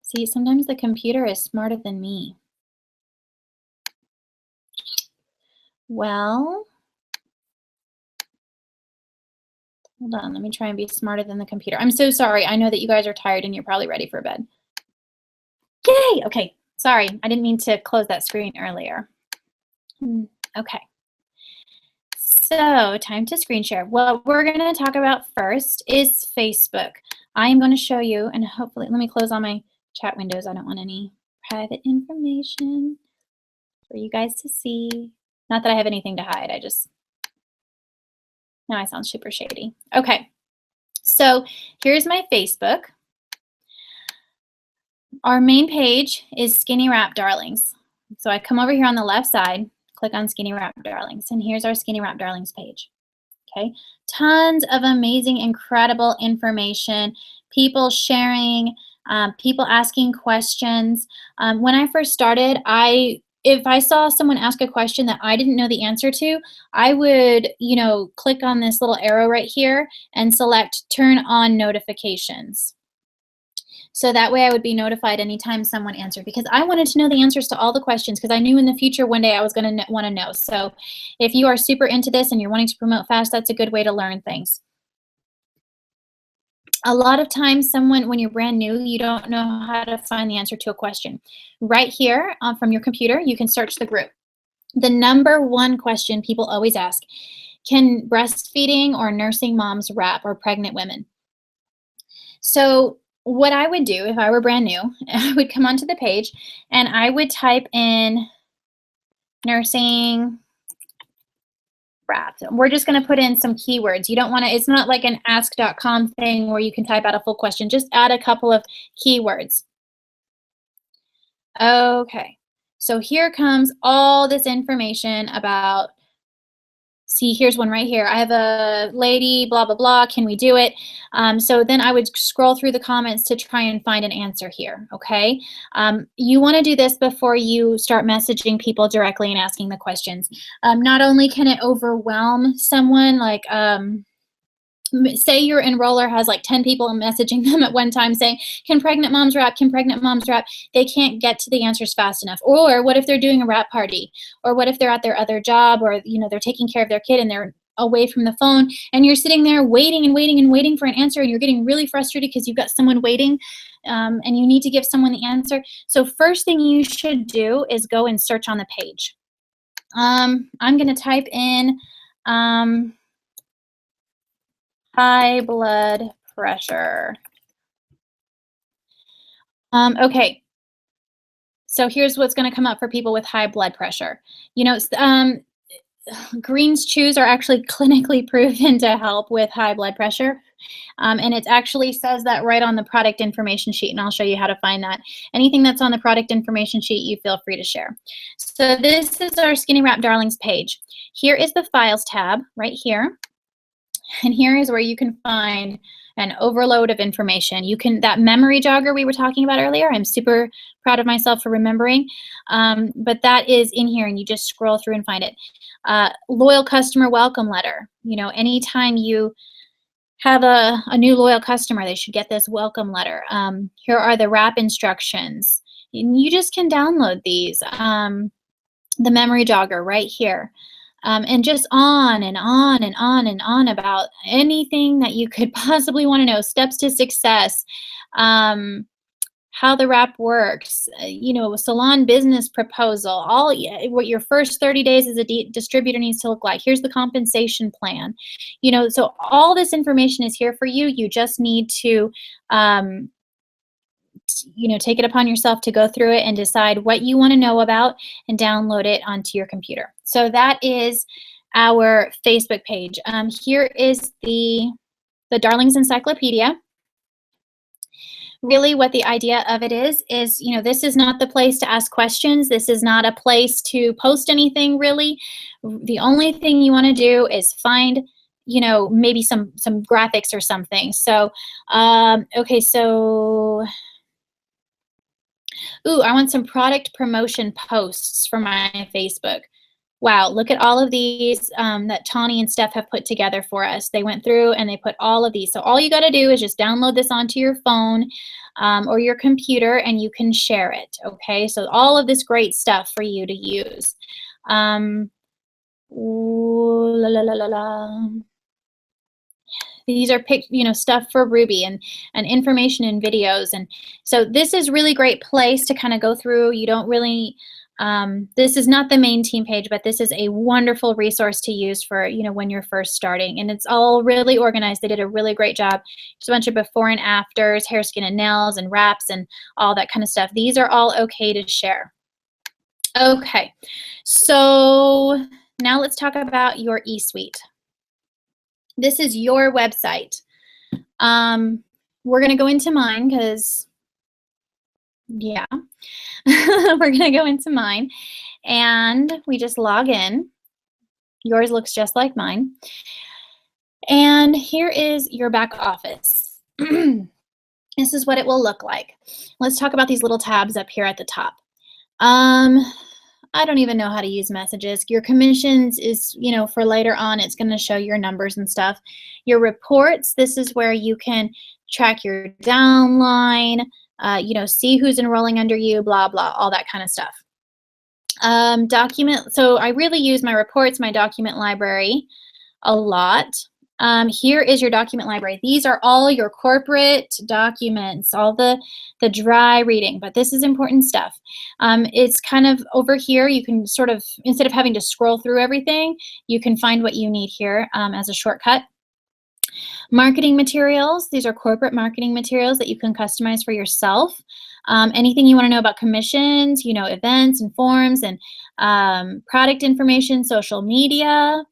See, sometimes the computer is smarter than me. Well, hold on, let me try and be smarter than the computer. I'm so sorry. I know that you guys are tired and you're probably ready for bed. Yay! Okay, sorry. I didn't mean to close that screen earlier. Okay. So time to screen share. What we're going to talk about first is Facebook. I am going to show you, and hopefully, let me close all my chat windows. I don't want any private information for you guys to see. Not that I have anything to hide. Now I sound super shady. Okay, so here's my Facebook. Our main page is Skinny Wrap Darlings. So I come over here on the left side, click on Skinny Wrap Darlings, and here's our Skinny Wrap Darlings page. Okay, tons of amazing, incredible information, people sharing, people asking questions. When I first started, if I saw someone ask a question that I didn't know the answer to, I would, click on this little arrow right here and select Turn on Notifications. So that way I would be notified anytime someone answered, because I wanted to know the answers to all the questions, because I knew in the future one day I was going to want to know. So if you are super into this and you're wanting to promote fast, that's a good way to learn things. A lot of times when you're brand new, you don't know how to find the answer to a question. Right here from your computer, you can search the group. The number one question people always ask, can breastfeeding or nursing moms wrap, or pregnant women? So what I would do if I were brand new, I would come onto the page and I would type in nursing wrap. We're just going to put in some keywords. You don't want to, it's not like an ask.com thing where you can type out a full question. Just add a couple of keywords. Okay, so here comes all this information about See, here's one right here. I have a lady, blah, blah, blah. Can we do it? So then I would scroll through the comments to try and find an answer here, okay? You want to do this before you start messaging people directly and asking the questions. Not only can it overwhelm someone, like, say your enroller has like 10 people messaging them at one time saying, can pregnant moms wrap? Can pregnant moms wrap? They can't get to the answers fast enough. Or what if they're doing a wrap party? Or what if they're at their other job, or they're taking care of their kid and they're away from the phone, and you're sitting there waiting and waiting and waiting for an answer, and you're getting really frustrated because you've got someone waiting, and you need to give someone the answer. So first thing you should do is go and search on the page. I'm going to type in high blood pressure. Okay. So here's what's going to come up for people with high blood pressure. Greens chews are actually clinically proven to help with high blood pressure. And it actually says that right on the product information sheet, and I'll show you how to find that. Anything that's on the product information sheet, you feel free to share. So this is our Skinny Wrap Darlings page. Here is the Files tab right here. And here is where you can find an overload of information. That memory jogger we were talking about earlier, I'm super proud of myself for remembering, but that is in here, and you just scroll through and find it. Loyal customer welcome letter. Anytime you have a new loyal customer, they should get this welcome letter. Here are the wrap instructions. And you just can download these. The memory jogger right here. And just on and on and on and on about anything that you could possibly want to know. Steps to success, how the wrap works, salon business proposal, what your first 30 days as a distributor needs to look like. Here's the compensation plan. So all this information is here for you. You just need to take it upon yourself to go through it and decide what you want to know about and download it onto your computer. So that is our Facebook page. Here is the Darlings Encyclopedia. Really what the idea of it is this is not the place to ask questions. This is not a place to post anything really. The only thing you want to do is find maybe some graphics or something. So okay, so I want some product promotion posts for my Facebook. Wow, look at all of these that Tawny and Steph have put together for us. They went through and they put all of these. So all you got to do is just download this onto your phone or your computer, and you can share it. Okay, so all of this great stuff for you to use. These are stuff for Ruby and information and videos. And so this is really great place to kind of go through. You don't really, this is not the main team page, but this is a wonderful resource to use for, when you're first starting. And it's all really organized. They did a really great job. There's a bunch of before and afters, hair, skin, and nails, and wraps, and all that kind of stuff. These are all okay to share. Okay, so now let's talk about your eSuite. This is your website. We're going to go into mine because, yeah, we're going to go into mine, and we just log in. Yours looks just like mine. And here is your back office. This is what it will look like. Let's talk about these little tabs up here at the top. I don't even know how to use messages. Your commissions is, for later on, it's going to show your numbers and stuff. Your reports, this is where you can track your downline, see who's enrolling under you, blah, blah, all that kind of stuff. So I really use my reports, my document library a lot. Here is your document library. These are all your corporate documents, all the dry reading, but this is important stuff. It's kind of over here. You can sort of, instead of having to scroll through everything, you can find what you need here as a shortcut. Marketing materials. These are corporate marketing materials that you can customize for yourself. Anything you want to know about commissions, events and forms, and product information, social media.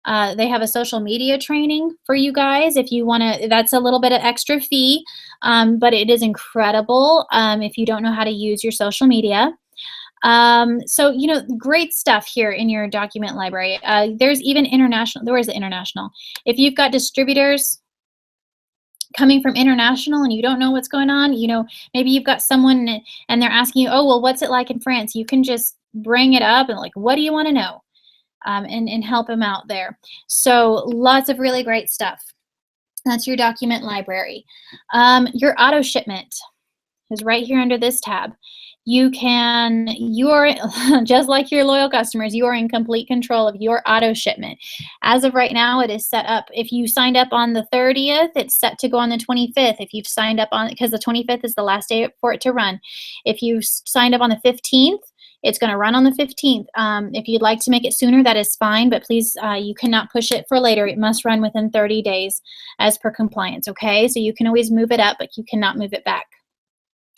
They have a social media training for you guys if you want to. That's a little bit of extra fee, but it is incredible if you don't know how to use your social media. So, great stuff here in your document library. There's even international. Where is the international? If you've got distributors coming from international and you don't know what's going on, maybe you've got someone and they're asking you, oh, well, what's it like in France? You can just bring it up and like, what do you want to know? And help them out there. So lots of really great stuff. That's your document library. Your auto shipment is right here under this tab. You are just like your loyal customers, you are in complete control of your auto shipment. As of right now, it is set up. If you signed up on the 30th, it's set to go on the 25th. If you've signed up on, because the 25th is the last day for it to run. If you signed up on the 15th, it's going to run on the 15th. If you'd like to make it sooner, that is fine, but please, you cannot push it for later. It must run within 30 days as per compliance, okay? So you can always move it up, but you cannot move it back.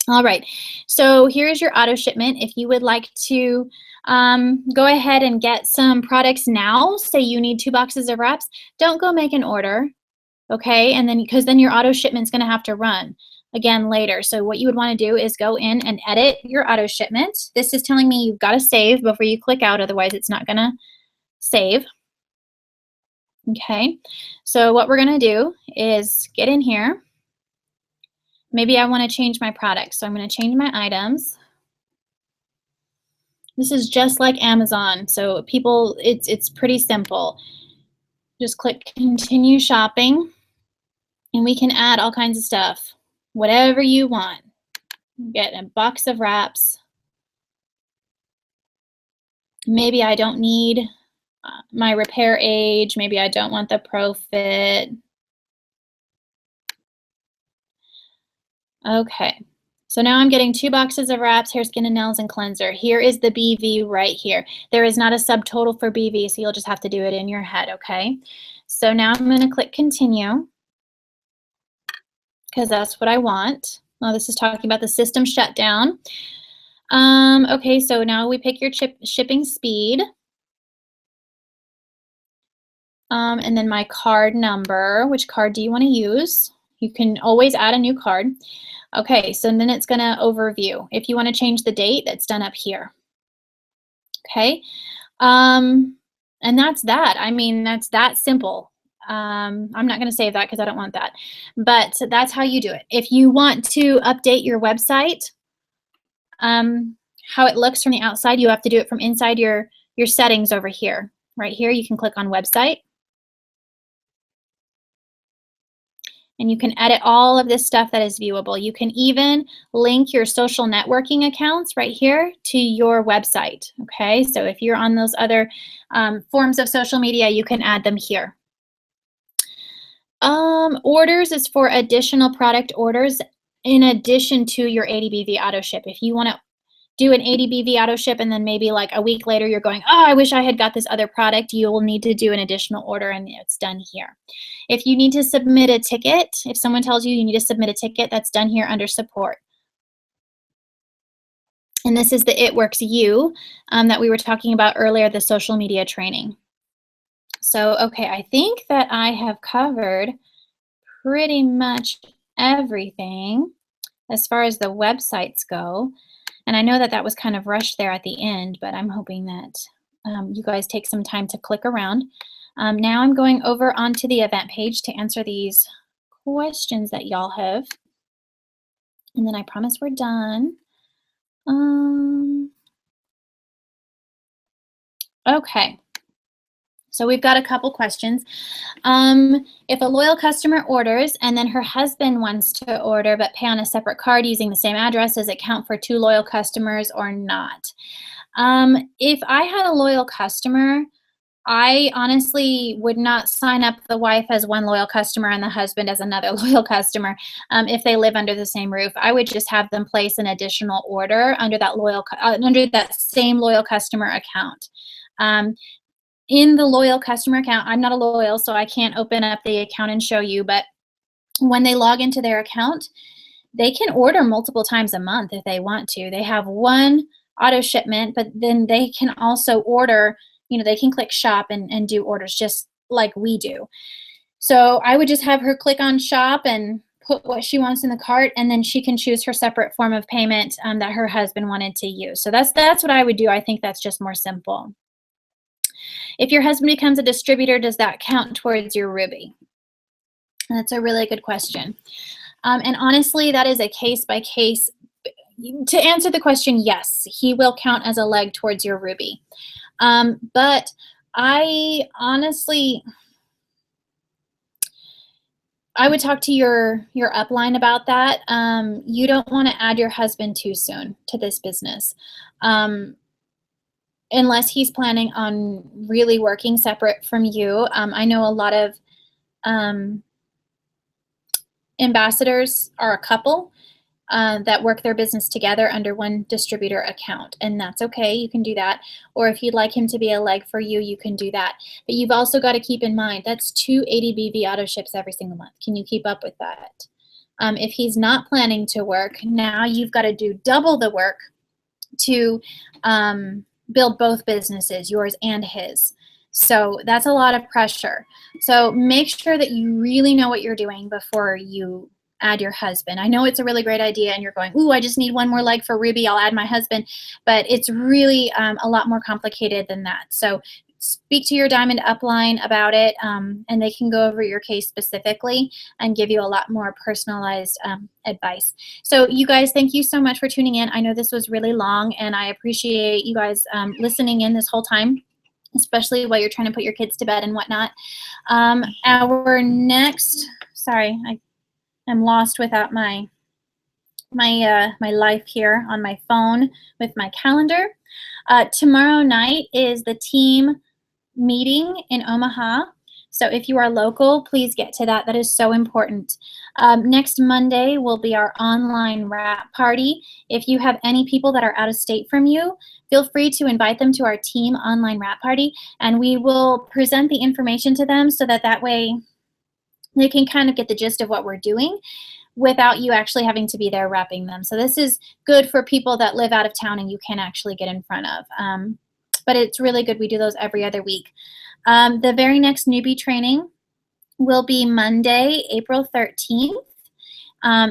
All right, so here's your auto shipment. If you would like to go ahead and get some products now, say you need 2 boxes of wraps, don't go make an order, okay? And then, because then your auto shipment's gonna have to run again later. So what you would wanna do is go in and edit your auto shipment. This is telling me you've gotta save before you click out, otherwise it's not gonna save. Okay, so what we're gonna do is get in here. Maybe I want to change my product, so I'm going to change my items. This is just like Amazon, so people, it's pretty simple. Just click continue shopping, and we can add all kinds of stuff, whatever you want. Get a box of wraps. Maybe I don't need my repair age. Maybe I don't want the Pro Fit. Okay, so now I'm getting 2 boxes of wraps, hair, skin, and nails, and cleanser. Here is the BV right here. There is not a subtotal for BV, so you'll just have to do it in your head, okay? So now I'm going to click continue because that's what I want. Well, this is talking about the system shutdown. Okay, so now we pick your shipping speed. And then my card number. Which card do you want to use? You can always add a new card. Okay, so then it's going to overview. If you want to change the date, that's done up here. Okay, and that's that. I mean, that's that simple. I'm not going to save that because I don't want that. But that's how you do it. If you want to update your website, how it looks from the outside, you have to do it from inside your settings over here. Right here, you can click on website. And you can edit all of this stuff that is viewable. You can even link your social networking accounts right here to your website, okay? So if you're on those other forms of social media, you can add them here. Orders is for additional product orders in addition to your ADBV auto ship. If you want to do an ADBV auto ship and then maybe like a week later you're going, oh, I wish I had got this other product, you'll need to do an additional order and it's done here. If you need to submit a ticket, if someone tells you you need to submit a ticket, that's done here under support. And this is the It Works You that we were talking about earlier, the social media training. So, okay, I think that I have covered pretty much everything as far as the websites go. And I know that that was kind of rushed there at the end, but I'm hoping that you guys take some time to click around. Now I'm going over onto the event page to answer these questions that y'all have. And then I promise we're done. Okay. So we've got a couple questions. If a loyal customer orders and then her husband wants to order but pay on a separate card using the same address, does it count for 2 loyal customers or not? If I had a loyal customer, I honestly would not sign up the wife as one loyal customer and the husband as another loyal customer if they live under the same roof. I would just have them place an additional order under that same loyal customer account. In the loyal customer account, I'm not a loyal, so I can't open up the account and show you, but when they log into their account, they can order multiple times a month if they want to. They have one auto shipment, but then they can also order, they can click shop and do orders just like we do. So I would just have her click on shop and put what she wants in the cart, and then she can choose her separate form of payment that her husband wanted to use. So that's what I would do. I think that's just more simple. If your husband becomes a distributor, does that count towards your Ruby? That's a really good question. And honestly, that is a case by case. To answer the question, yes, he will count as a leg towards your Ruby. But I honestly, I would talk to your upline about that. You don't want to add your husband too soon to this business. Unless he's planning on really working separate from you. I know a lot of ambassadors are a couple that work their business together under one distributor account, and that's okay. You can do that. Or if you'd like him to be a leg for you, you can do that. But you've also got to keep in mind that's 2 ADBV auto ships every single month. Can you keep up with that? If he's not planning to work, now you've got to do double the work to build both businesses, yours and his. So that's a lot of pressure. So make sure that you really know what you're doing before you add your husband. I know it's a really great idea and you're going, ooh, I just need one more leg for Ruby, I'll add my husband. But it's really a lot more complicated than that. So speak to your Diamond upline about it, and they can go over your case specifically and give you a lot more personalized advice. So you guys, thank you so much for tuning in. I know this was really long, and I appreciate you guys listening in this whole time, especially while you're trying to put your kids to bed and whatnot. Our next, sorry, I'm lost without my life here on my phone with my calendar. Tomorrow night is the team meeting in Omaha. So if you are local, please get to that. That is so important. Next Monday will be our online wrap party. If you have any people that are out of state from you, feel free to invite them to our team online wrap party, and we will present the information to them so that way they can kind of get the gist of what we're doing without you actually having to be there wrapping them. So this is good for people that live out of town and you can actually get in front of. But it's really good. We do those every other week. The very next newbie training will be Monday, April 13th.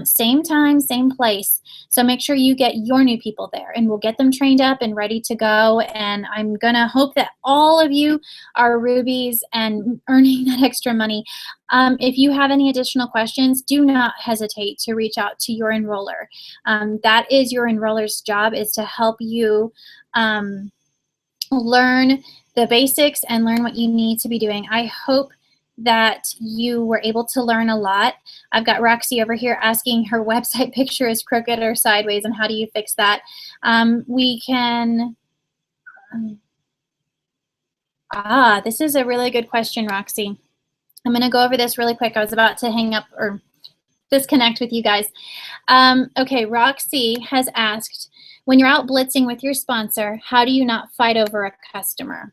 Same time, same place. So make sure you get your new people there, and we'll get them trained up and ready to go. And I'm going to hope that all of you are Rubies and earning that extra money. If you have any additional questions, do not hesitate to reach out to your enroller. That is your enroller's job, is to help you learn the basics and learn what you need to be doing. I hope that you were able to learn a lot. I've got Roxy over here asking her website picture is crooked or sideways, and how do you fix that? We can, this is a really good question, Roxy. I'm gonna go over this really quick. I was about to hang up or disconnect with you guys. Okay, Roxy has asked, when you're out blitzing with your sponsor, how do you not fight over a customer?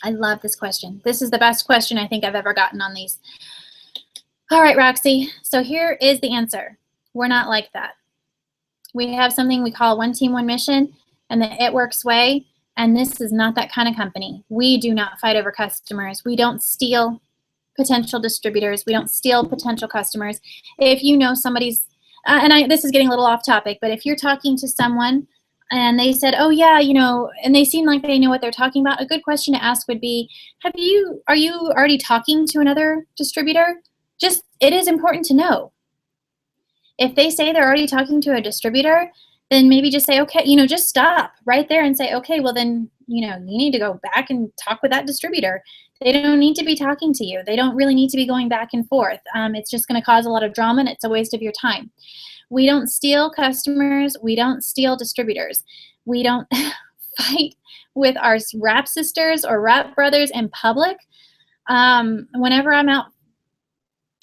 I love this question. This is the best question I think I've ever gotten on these. All right, Roxy, so here is the answer. We're not like that. We have something we call one team, one mission, and the It Works way, and this is not that kind of company. We do not fight over customers. We don't steal potential distributors. We don't steal potential customers. If you know somebody's, this is getting a little off topic, but if you're talking to someone and they said, oh yeah, you know, and they seem like they know what they're talking about, a good question to ask would be, are you already talking to another distributor? Just, it is important to know. If they say they're already talking to a distributor, then maybe just say, okay, you know, just stop right there and say, okay, well then, you know, you need to go back and talk with that distributor. They don't need to be talking to you. They don't really need to be going back and forth. It's just going to cause a lot of drama, and it's a waste of your time. We don't steal customers. We don't steal distributors. We don't fight with our rap sisters or rap brothers in public. Whenever I'm out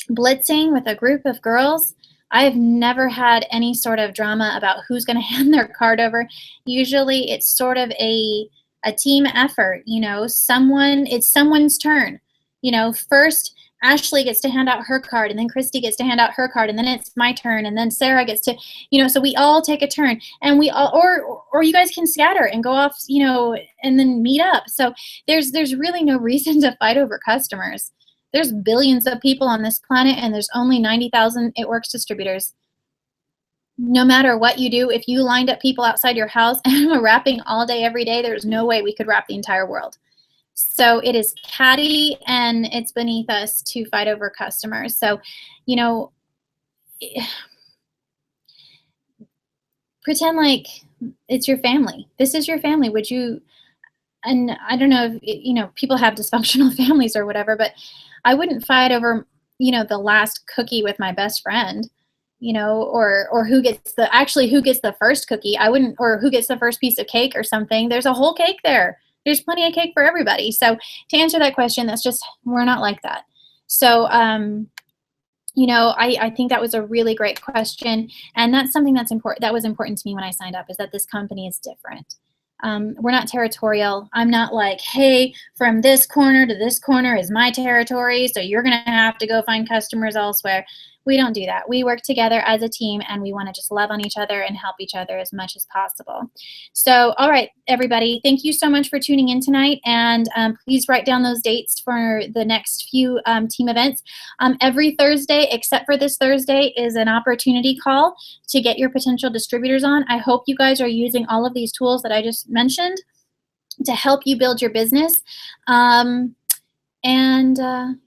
blitzing with a group of girls, I've never had any sort of drama about who's going to hand their card over. Usually it's sort of a team effort, you know, it's someone's turn. You know, first Ashley gets to hand out her card, and then Christy gets to hand out her card, and then it's my turn, and then Sarah gets to, you know, so we all take a turn, and we all, or you guys can scatter and go off, you know, and then meet up. So there's really no reason to fight over customers. There's billions of people on this planet, and there's only 90,000 It Works distributors. No matter what you do, if you lined up people outside your house and were wrapping all day, every day, there's no way we could wrap the entire world. So it is catty, and it's beneath us to fight over customers. So, you know, pretend like it's your family. This is your family. Would you, and I don't know if, people have dysfunctional families or whatever, but I wouldn't fight over, the last cookie with my best friend, or who gets the first cookie. I wouldn't, or who gets the first piece of cake or something. There's a whole cake there. There's plenty of cake for everybody. So to answer that question, we're not like that. So, I think that was a really great question. And that's something that was important to me when I signed up, is that this company is different. We're not territorial. I'm not like, hey, from this corner to this corner is my territory, so you're going to have to go find customers elsewhere. We don't do that. We work together as a team, and we want to just love on each other and help each other as much as possible. So, all right, everybody, thank you so much for tuning in tonight, and please write down those dates for the next few team events. Every Thursday, except for this Thursday, is an opportunity call to get your potential distributors on. I hope you guys are using all of these tools that I just mentioned to help you build your business. And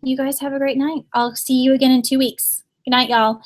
you guys have a great night. I'll see you again in 2 weeks. Good night, y'all.